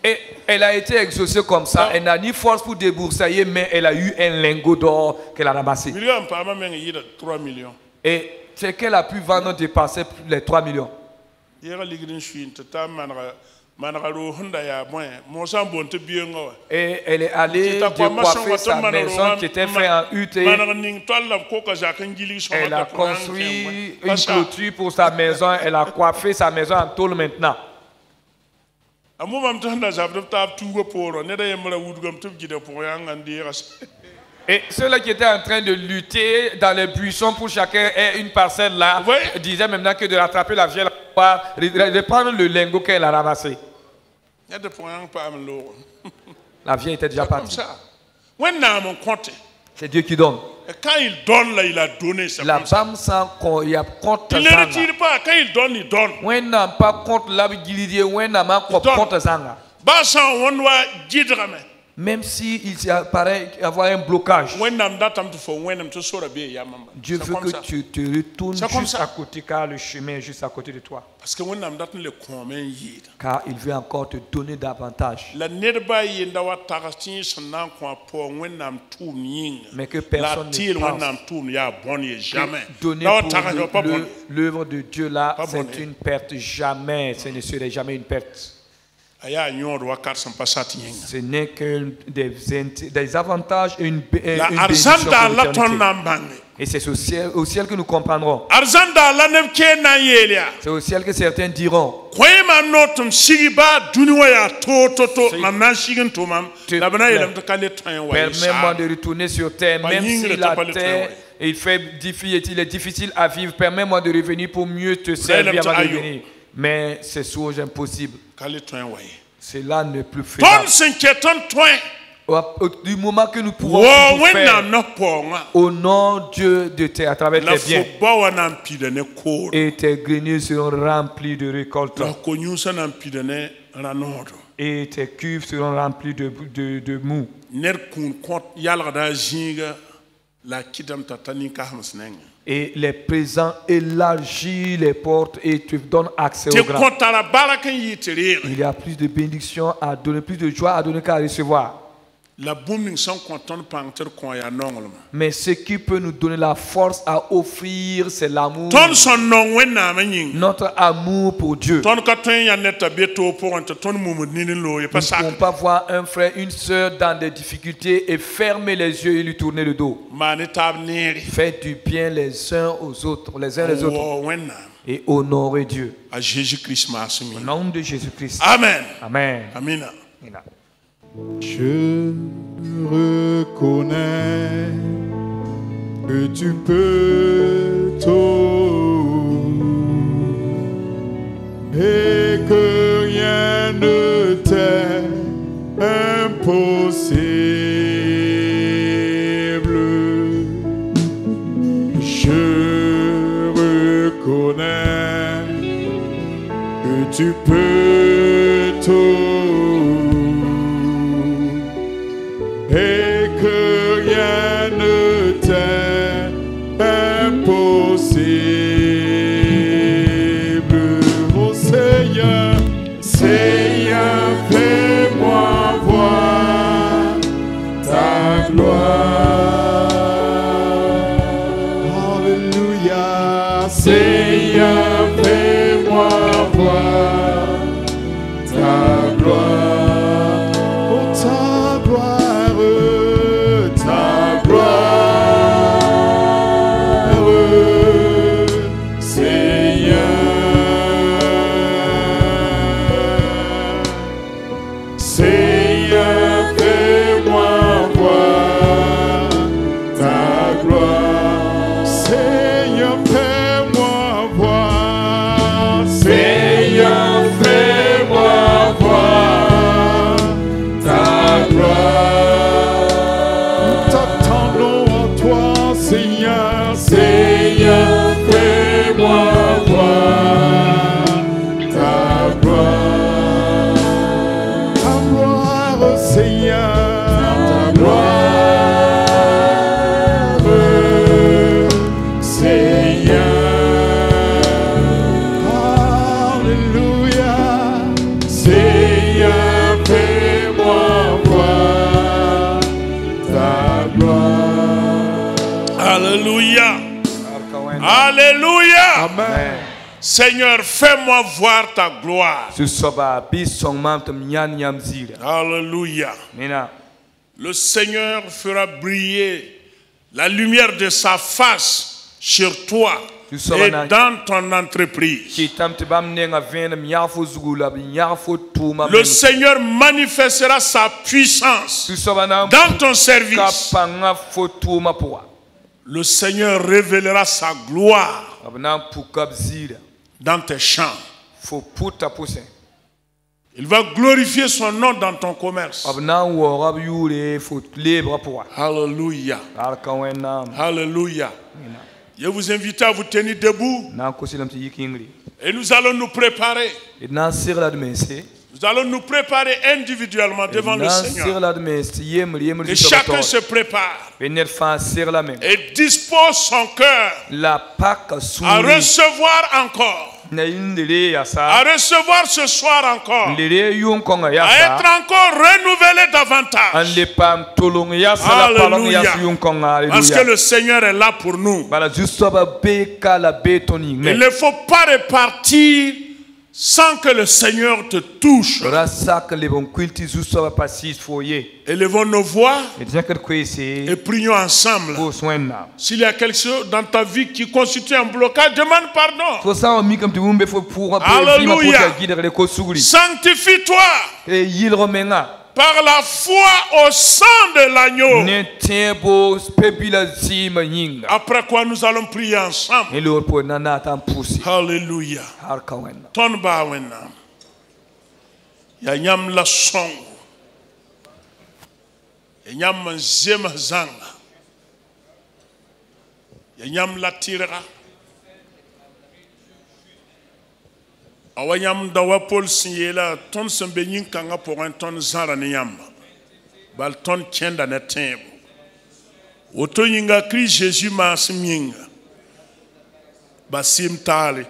Et elle a été exaucée comme ça. Elle n'a ni force pour déboursailler, mais elle a eu un lingot d'or qu'elle a ramassé. Et ce qu'elle a pu vendre dépassait les 3 millions. Et elle est allée décoiffer sa maison qui était faite en hutte. Elle a construit une clôture pour sa maison. Elle a coiffé sa maison en tôle maintenant. Et ceux-là qui étaient en train de lutter dans les buissons pour chacun ait une parcelle là, disaient maintenant que de rattraper la vieille, de prendre le lingot qu'elle a ramassé. La vieille était déjà partie. C'est Dieu qui donne. Et quand il donne, là, il a donné. La femme sans il y a compte. Il ne retire pas. Quand il donne, il donne. On n'a pas compte là, il n'a pas compte zanga. Basa on doit dire. Même s'il paraît avoir un blocage, Dieu veut que tu te retournes juste à côté, car le chemin est juste à côté de toi. Car il veut encore te donner davantage. Mais que personne ne pense que donner pour l'œuvre de Dieu là, c'est une perte. Jamais, ce ne serait jamais une perte. Ce n'est que des avantages et une bénédiction pour l'éternité. Et c'est au ciel que nous comprendrons. C'est au ciel que certains diront. Permets-moi de retourner sur terre, même si la terre il est difficile à vivre. Permets-moi de revenir pour mieux te servir avant de revenir. Mais c'est chose impossible. Cela n'est plus faisable. Du moment que nous pouvons tout faire au nom Dieu de terre à travers tes biens, et tes greniers seront remplis de récoltes, et tes cuves seront remplies de mou. Et les présents élargissent les portes et te donnent accès au grand. Il y a plus de bénédictions à donner, plus de joie à donner qu'à recevoir. Mais ce qui peut nous donner la force à offrir, c'est l'amour. Notre amour pour Dieu. Nous ne pouvons pas voir un frère, une soeur dans des difficultés et fermer les yeux et lui tourner le dos. Faites du bien les uns aux autres, les uns les autres. Et honorer Dieu. Au nom de Jésus-Christ. Amen. Amen. Amen. Je reconnais que tu peux tout et que rien ne t'est impossible. Je reconnais que tu peux tout. Et que rien ne t'est impossible. Oh Seigneur, Seigneur, fais-moi voir ta gloire. Alléluia. Seigneur, fais-moi voir ta gloire. Alléluia. Amen. Seigneur, fais-moi voir ta gloire. Alléluia. Le Seigneur fera briller la lumière de sa face sur toi et dans ton entreprise. Le Seigneur manifestera sa puissance dans ton service. Le Seigneur révélera sa gloire dans tes champs. Il va glorifier son nom dans ton commerce. Alléluia. Alléluia. Je vous invite à vous tenir debout. Et nous allons nous préparer Nous allons nous préparer individuellement devant le Seigneur. Que chacun se prépare et dispose son cœur à recevoir encore. À recevoir ce soir encore. À être encore renouvelé davantage. Alléluia. Parce que le Seigneur est là pour nous. Il ne faut pas repartir sans que le Seigneur te touche. Élevons nos voix et prions ensemble. S'il y a quelque chose dans ta vie qui constitue un blocage, demande pardon. Alléluia. Sanctifie-toi par la foi au sang de l'agneau. Après quoi nous allons prier ensemble. Alléluia. Ton ba wena. Ya nyam la song. Ya nyam nzema zanga. Ya nyam la tira. Awayam dawa Paul sinyela ton sembenyin kanga pour un ton zara niyamba. Bal ton tienda na tembo. Oto yinga kri Jésus ma simyinga. Basim tali.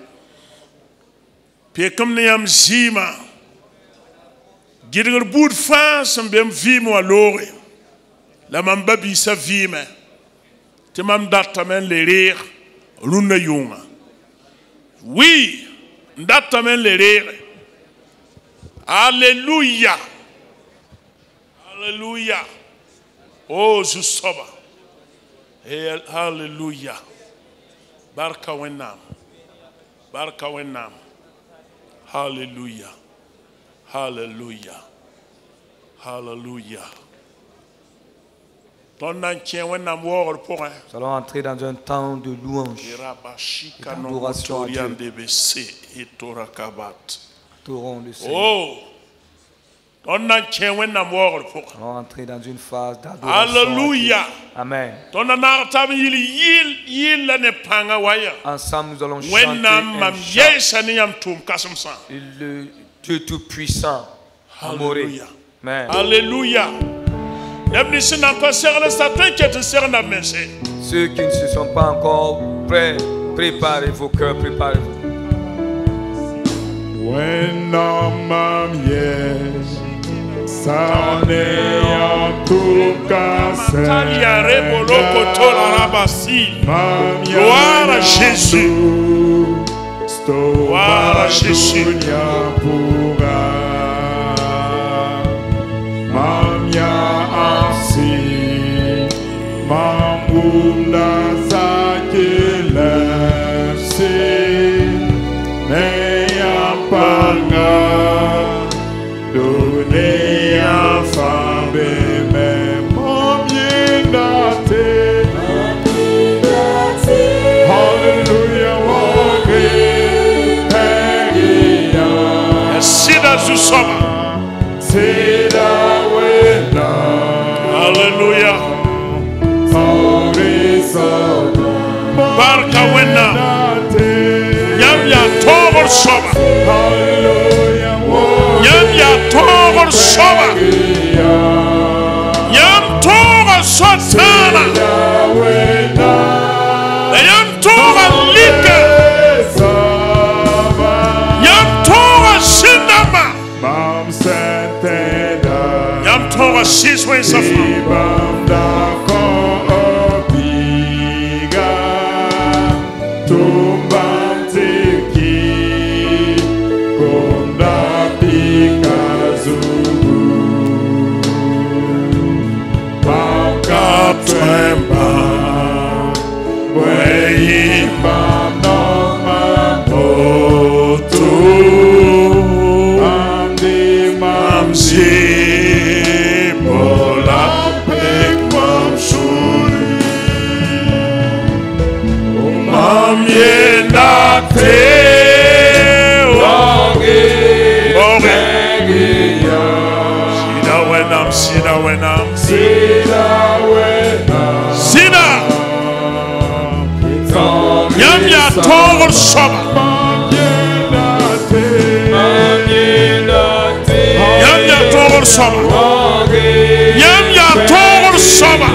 Pie comme niyam zima. Gidir bout fa sembem vimo alore. La mamba bisa vime. Te mam datamen le rire. Luna yunga. Oui. Ndatamen le rire. Alléluia. Alléluia. Oh, Jusoba. Alléluia. Barka wenam. Barka wenam. Alléluia. Alléluia. Alléluia. Nous allons entrer dans un temps de louange. D'adoration à Dieu. Adorons le Seigneur. Oh. Nous allons entrer dans une phase d'adoration. Alléluia. Amen. Ensemble, nous allons chanter un chant. Le Dieu Tout-Puissant. Alléluia. Amen. Alléluia. Ceux qui ne se sont pas encore prêts, préparez vos cœurs, préparez-vous. When I'm yes, Sane Antukase. Gloire à Jésus. Gloire à Jésus. Mamia Ansi, Mamunda Zakilefsi, Neyapanga, Dunia Fabe, Mamindate, Hallelujah, walking, Pegia, Sida Zusoma. Alléluia. Barka wena. Yam ya togor soba. Yam ya togor soba. Yam togor sotana. Yam togor like. Yam togor sindama. Yam togor siswe safa. Sida Yam ya togor soba. soba. Nyam ya togor soba.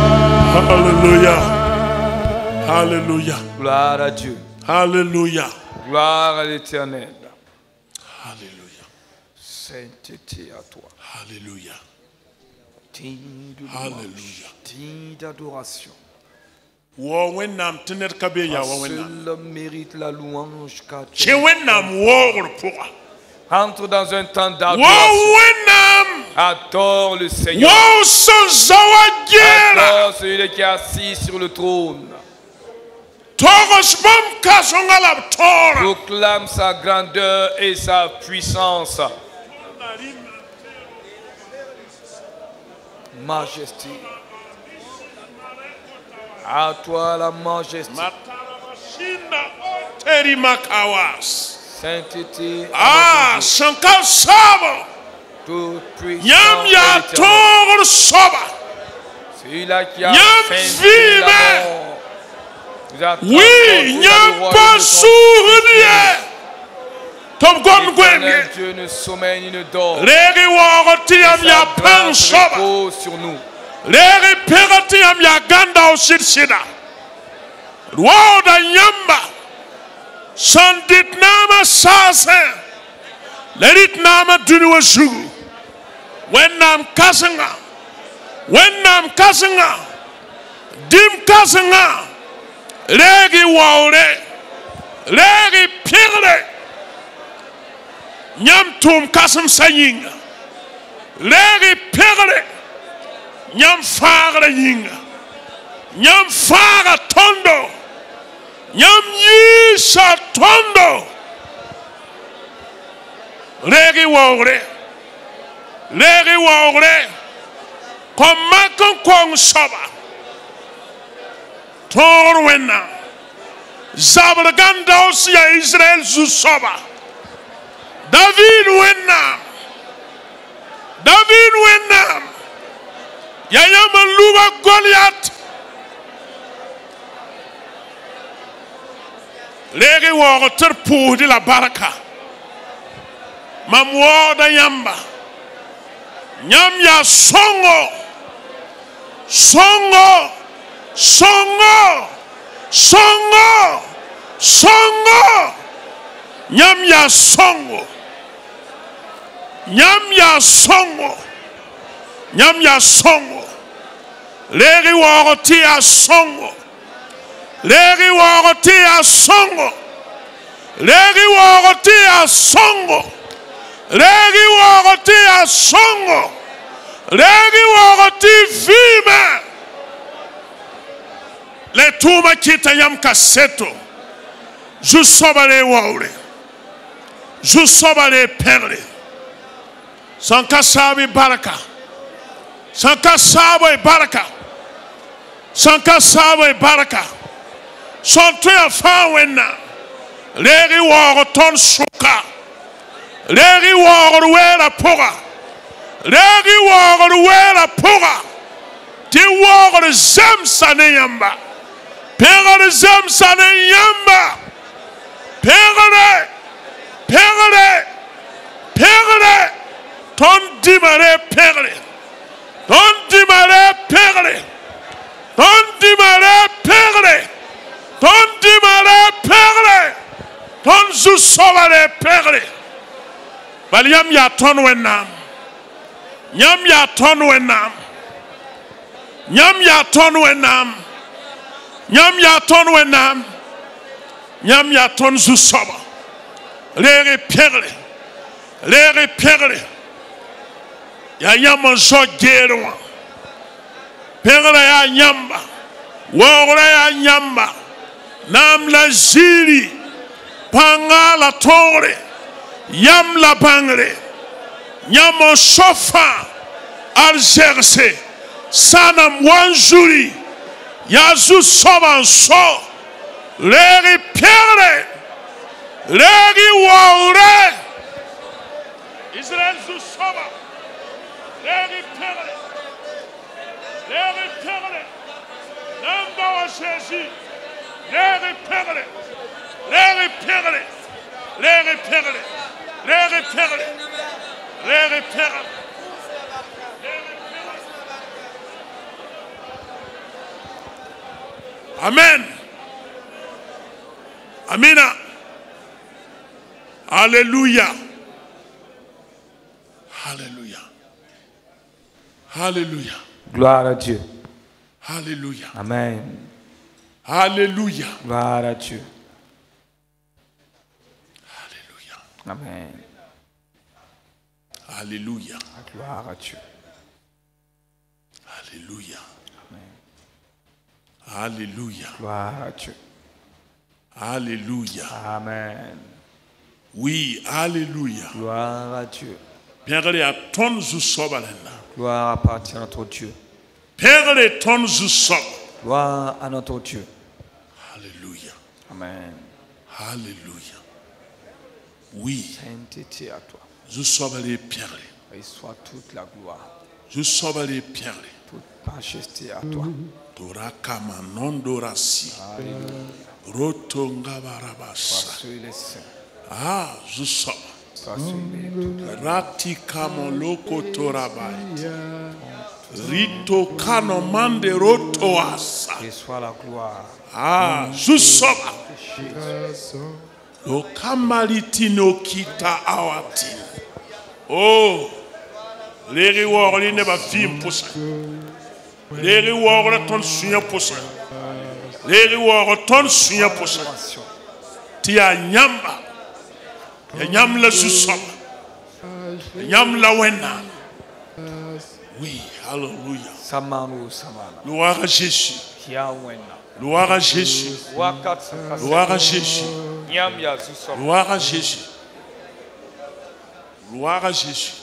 Alléluia. Alléluia. Gloire à Dieu. Alléluia. Gloire à l'Éternel. Alléluia. Sainteté à toi. Alléluia. Digne de Alléluia. louange, digne d'adoration. Wo wennam tener kabe ya wo wennam. Seul mérite la louange car tu Che wennam wo pour. entre dans un temps Wo d'adoration. wennam. Adore le Seigneur. Wo son zawagera. Adore celui qui est assis sur le trône. Togos bam kasongala tora. Proclame sa grandeur et sa puissance. Majesté. À toi la majesté. Teri makawas. Sainteté. Ah, sanka sabo. Toute puissance. Nyam ya éternelle. togor soba. Celui-là qui a Nyam vaincu vive. la mort. Nous a Oui, transportés nyam dans le royaume pas de son souvenir. Tom gon Éternel gwen. Dieu ne sommeille ni ne dort. Legi wo tiam Sa ya pan grâce soba. repose sur nous. Legi pegati am ya ganda o sida. Roda nyamba. Sandit nama sase. Lerit nama dunu sugu. When nam kasanga. When nam kasanga. Dim kasanga. Legi waure. Legi pigre. Nyam tum kasam sayinga. Legi pigre. Nyam fagra yinga. Nyam fagra tondo. Nyam yisa tondo. Legi waure. Legi waure. Komakon kong soba. Tor wenna. Zabraganda osia Israel zu soba. David wenna. David wenna. Yayama luba Goliath. Legi wo terpu di la baraka. Mam wo da yamba. Nyam ya songo. Songo. Songo. Songo. Songo. Nyam ya songo. Nyam ya songo. Nyam ya songo. Legi wo tia songo. Legi wo tia songo. Legi wo tia songo. Legi wo tia songo. Legi wo tia vime. Le tuma kita yam kaseto. Je sobale waure. Je sobale perle. Sanka sabi baraka. Sanka sabi baraka. Sanka sabi baraka. Santo ya fawenna. Legi woro ton suka. Legi woro wera poga. Legi woro wera poga. Ti woro zemsa ne yamba. Pegare zemsa ne yamba. Pegare. Pegare. Pegare. Ton dimare pegare. Ton dimare pegare. Ton dimare pegare. Ton dimare pegare. Ton zusovare pegare. Baliam ya ton wenam. Nyam ya ton wenam. Nyam ya ton wenam. Nyam ya ton wenam. Nyam ya ton zusova. Lere pegare. Lere pegare. Ya yama zo gero. Pegare ya nyamba. Wogre ya nyamba. Nam la ziri. Panga la tore. Yam la bangre. Nyama sofa. Algerse. Sanam wanjuri. Yazu soban so. Leri pegare. Leri wogre. Israel zu soba. Leri pegare. Leri pegare. Namba à Jésus. Les repères. Les repères. Les repères. Les repères. Les repères. Amen. Amina. Alléluia. Alléluia. Alléluia. Gloire à Dieu. Alléluia. Amen. Alléluia. Gloire à Dieu. Alléluia. Amen. Alléluia. Gloire à Dieu. Alléluia. Alléluia. Gloire à Dieu. Alléluia. Amen. Oui, alléluia. Gloire à Dieu. Père, à ton zusobalena. Gloire appartient à notre Dieu. Père, ton zusob. Gloire à notre Dieu. Alléluia. Amen. Alléluia. Oui, Sainteté à toi. zusobale Père. Et soit toute la gloire, Zusobale Père. toute majesté à toi. Toraka manondorasi. Rotonga barabasa. Sois sur les saints. Ah, zusob. Sois sur les toute la Ratika moloko torabai. Rito kano mande rotoasa. et soit la gloire. Ah, zusoba. Lo kamaliti no kita awati. Oh, les riwor li ne ba fim posa. Les riwor la ton sunya posa. Les riwor ton sunya posa. Tia nyamba. Ya nyam la zusoba. Ya nyam la wena. Oui, alléluia. Samanu samana. Gloire à Jésus. Kiawena. Gloire à Jésus. Wakatsa. Gloire à Jésus. Nyam ya zuso. Gloire à Jésus. Gloire à Jésus.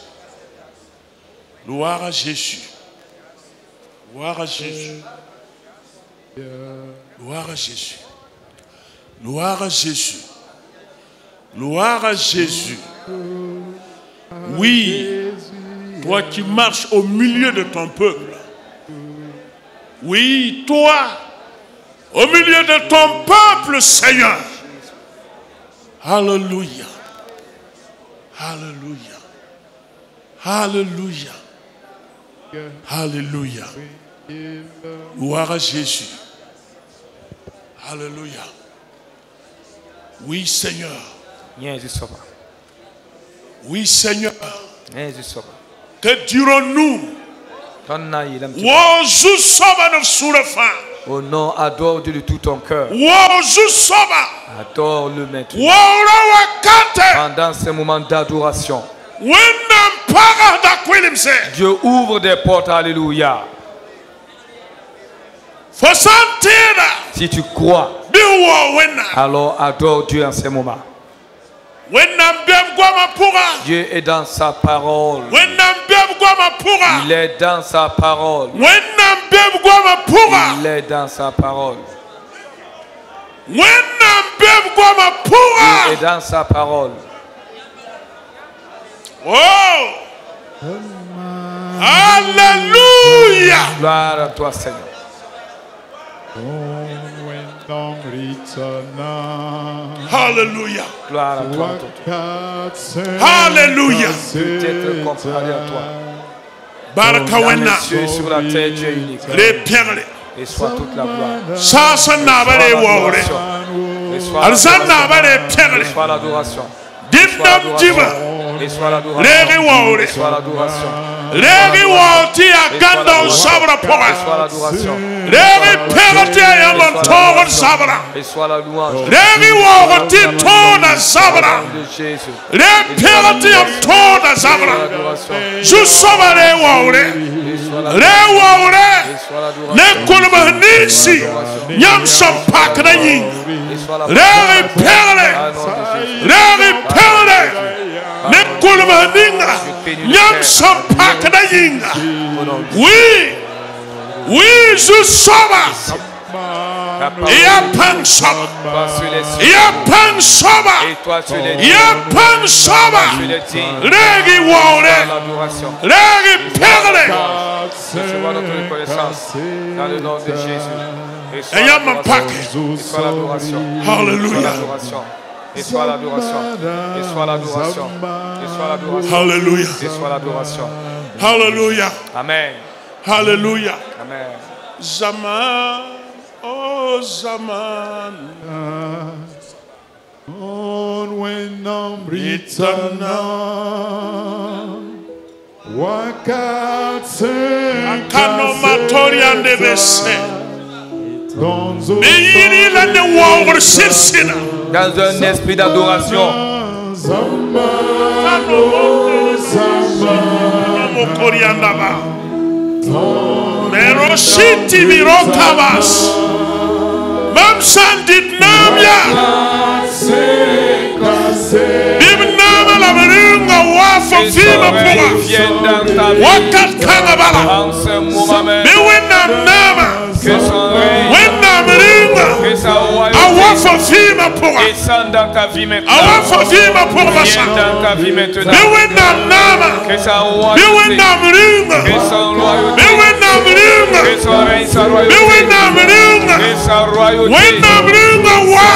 Gloire à Jésus. Gloire à Jésus. Gloire à Jésus. Gloire à Jésus. Gloire à Jésus. Oui, toi qui marches au milieu de ton peuple. Oui, toi, au milieu de ton peuple, Seigneur. Alléluia. Alléluia. Alléluia. Alléluia. Gloire à Jésus. Alléluia. Oui, Seigneur. Nyam zusoba. Oui, Seigneur. Nyam zusoba. Que dirons-nous? Tonna ilam. Wozu soba no surafa. Au nom, adore Dieu de tout ton cœur. Wozu soba. Adore-le maintenant. Wora wakate. Pendant ces moments d'adoration, Wendam para da kwilimse. Dieu ouvre des portes. Alléluia. Fosantira. Si tu crois, Biwo wena. alors adore Dieu en ces moments. Wendam bem gwama pura. Dieu est dans sa parole. Wendam bem gwama pura. Il est dans sa parole. Wendam bem gwama pura. Il est dans sa parole. Wendam bem gwama Il pura. est dans sa parole. Oh. Alléluia. Gloire à toi, Seigneur. Alléluia. Gloire à toi, notre Dieu. Alléluia. Peut-être comparé à toi. Baraka Dans wena. les cieux, sur la terre, Dieu est unique. Les perles. Et soit toute la gloire. Sasa nabale wore. Et soit Alzana l'adoration. bale perle. Et soit l'adoration. Dimdam jiba. Et soit l'adoration. Legi wore. Et soit l'adoration. Legi woti aganda usabra Et poga. soit l'adoration. Legi perle yamon togon sabra. Et soit la louange. Legi woti tona sabra. De Jésus. Legi perle yam tona sabra. L'adoration. Jusabale wore. Et soit la Le wore. Et soit l'adoration. Ne kulma nisi. Nyam sampak na yin. Et soit la Legi perle. au nom de Jésus. Legi perle. Ne kulma ninga. Nyam sampak na yin. Au nom de Oui. Oui, je soba. ta parole. Il y a pan soba. Toi sur les cieux. Il y a pan soba. Et toi sur les Il y dieux. a pan soba. Sur les dignes. Legi wore. L'adoration. Legi perle. Recevons notre reconnaissance dans le nom de Jésus. Et y'a mon pack. Reçois l'adoration. Hallelujah. Reçois l'adoration. Reçois l'adoration. Reçois l'adoration. Hallelujah. Reçois l'adoration. Hallelujah. Amen. Hallelujah. Amen. Zaman, oh zaman. On when Britana Wakatse Kano matorian de bese. Donzo Beyini la ne wa sirsina. Dans un esprit d'adoration. Meroshiti mirokabas. Mamsan dit namya. Bimnama la meringa wafa fima puma. Wakat kangabala. Biwinam nama. Winam meringa. Awafa fima puma. Awafa fima puma sa. Biwinam nama. Biwinam meringa. Biwinam meringa. Biwinam meringa. Winam meringa wa.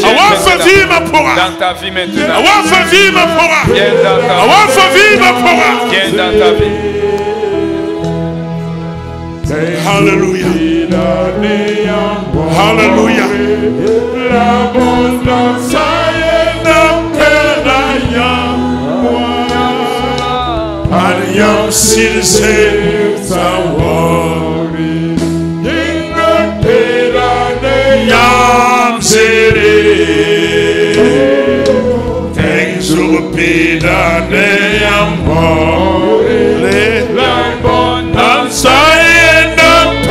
Awafa fima puma. Dans ta vie maintenant. Awafa fima puma. Viens dans ta vie. Awafa fima puma. Viens dans ta vie. Hallelujah. Hallelujah. Young citizens are worried. Young city. Things will be done. I'm worried. I'm saying I'm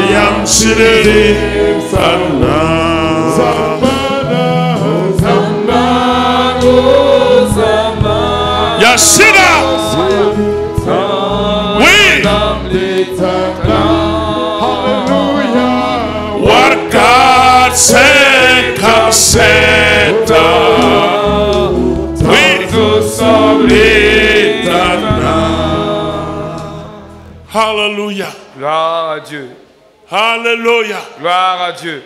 young citizens are Yashira, we what God said, come set we do submit Hallelujah. Gloire à Dieu. Hallelujah. Gloire à Dieu.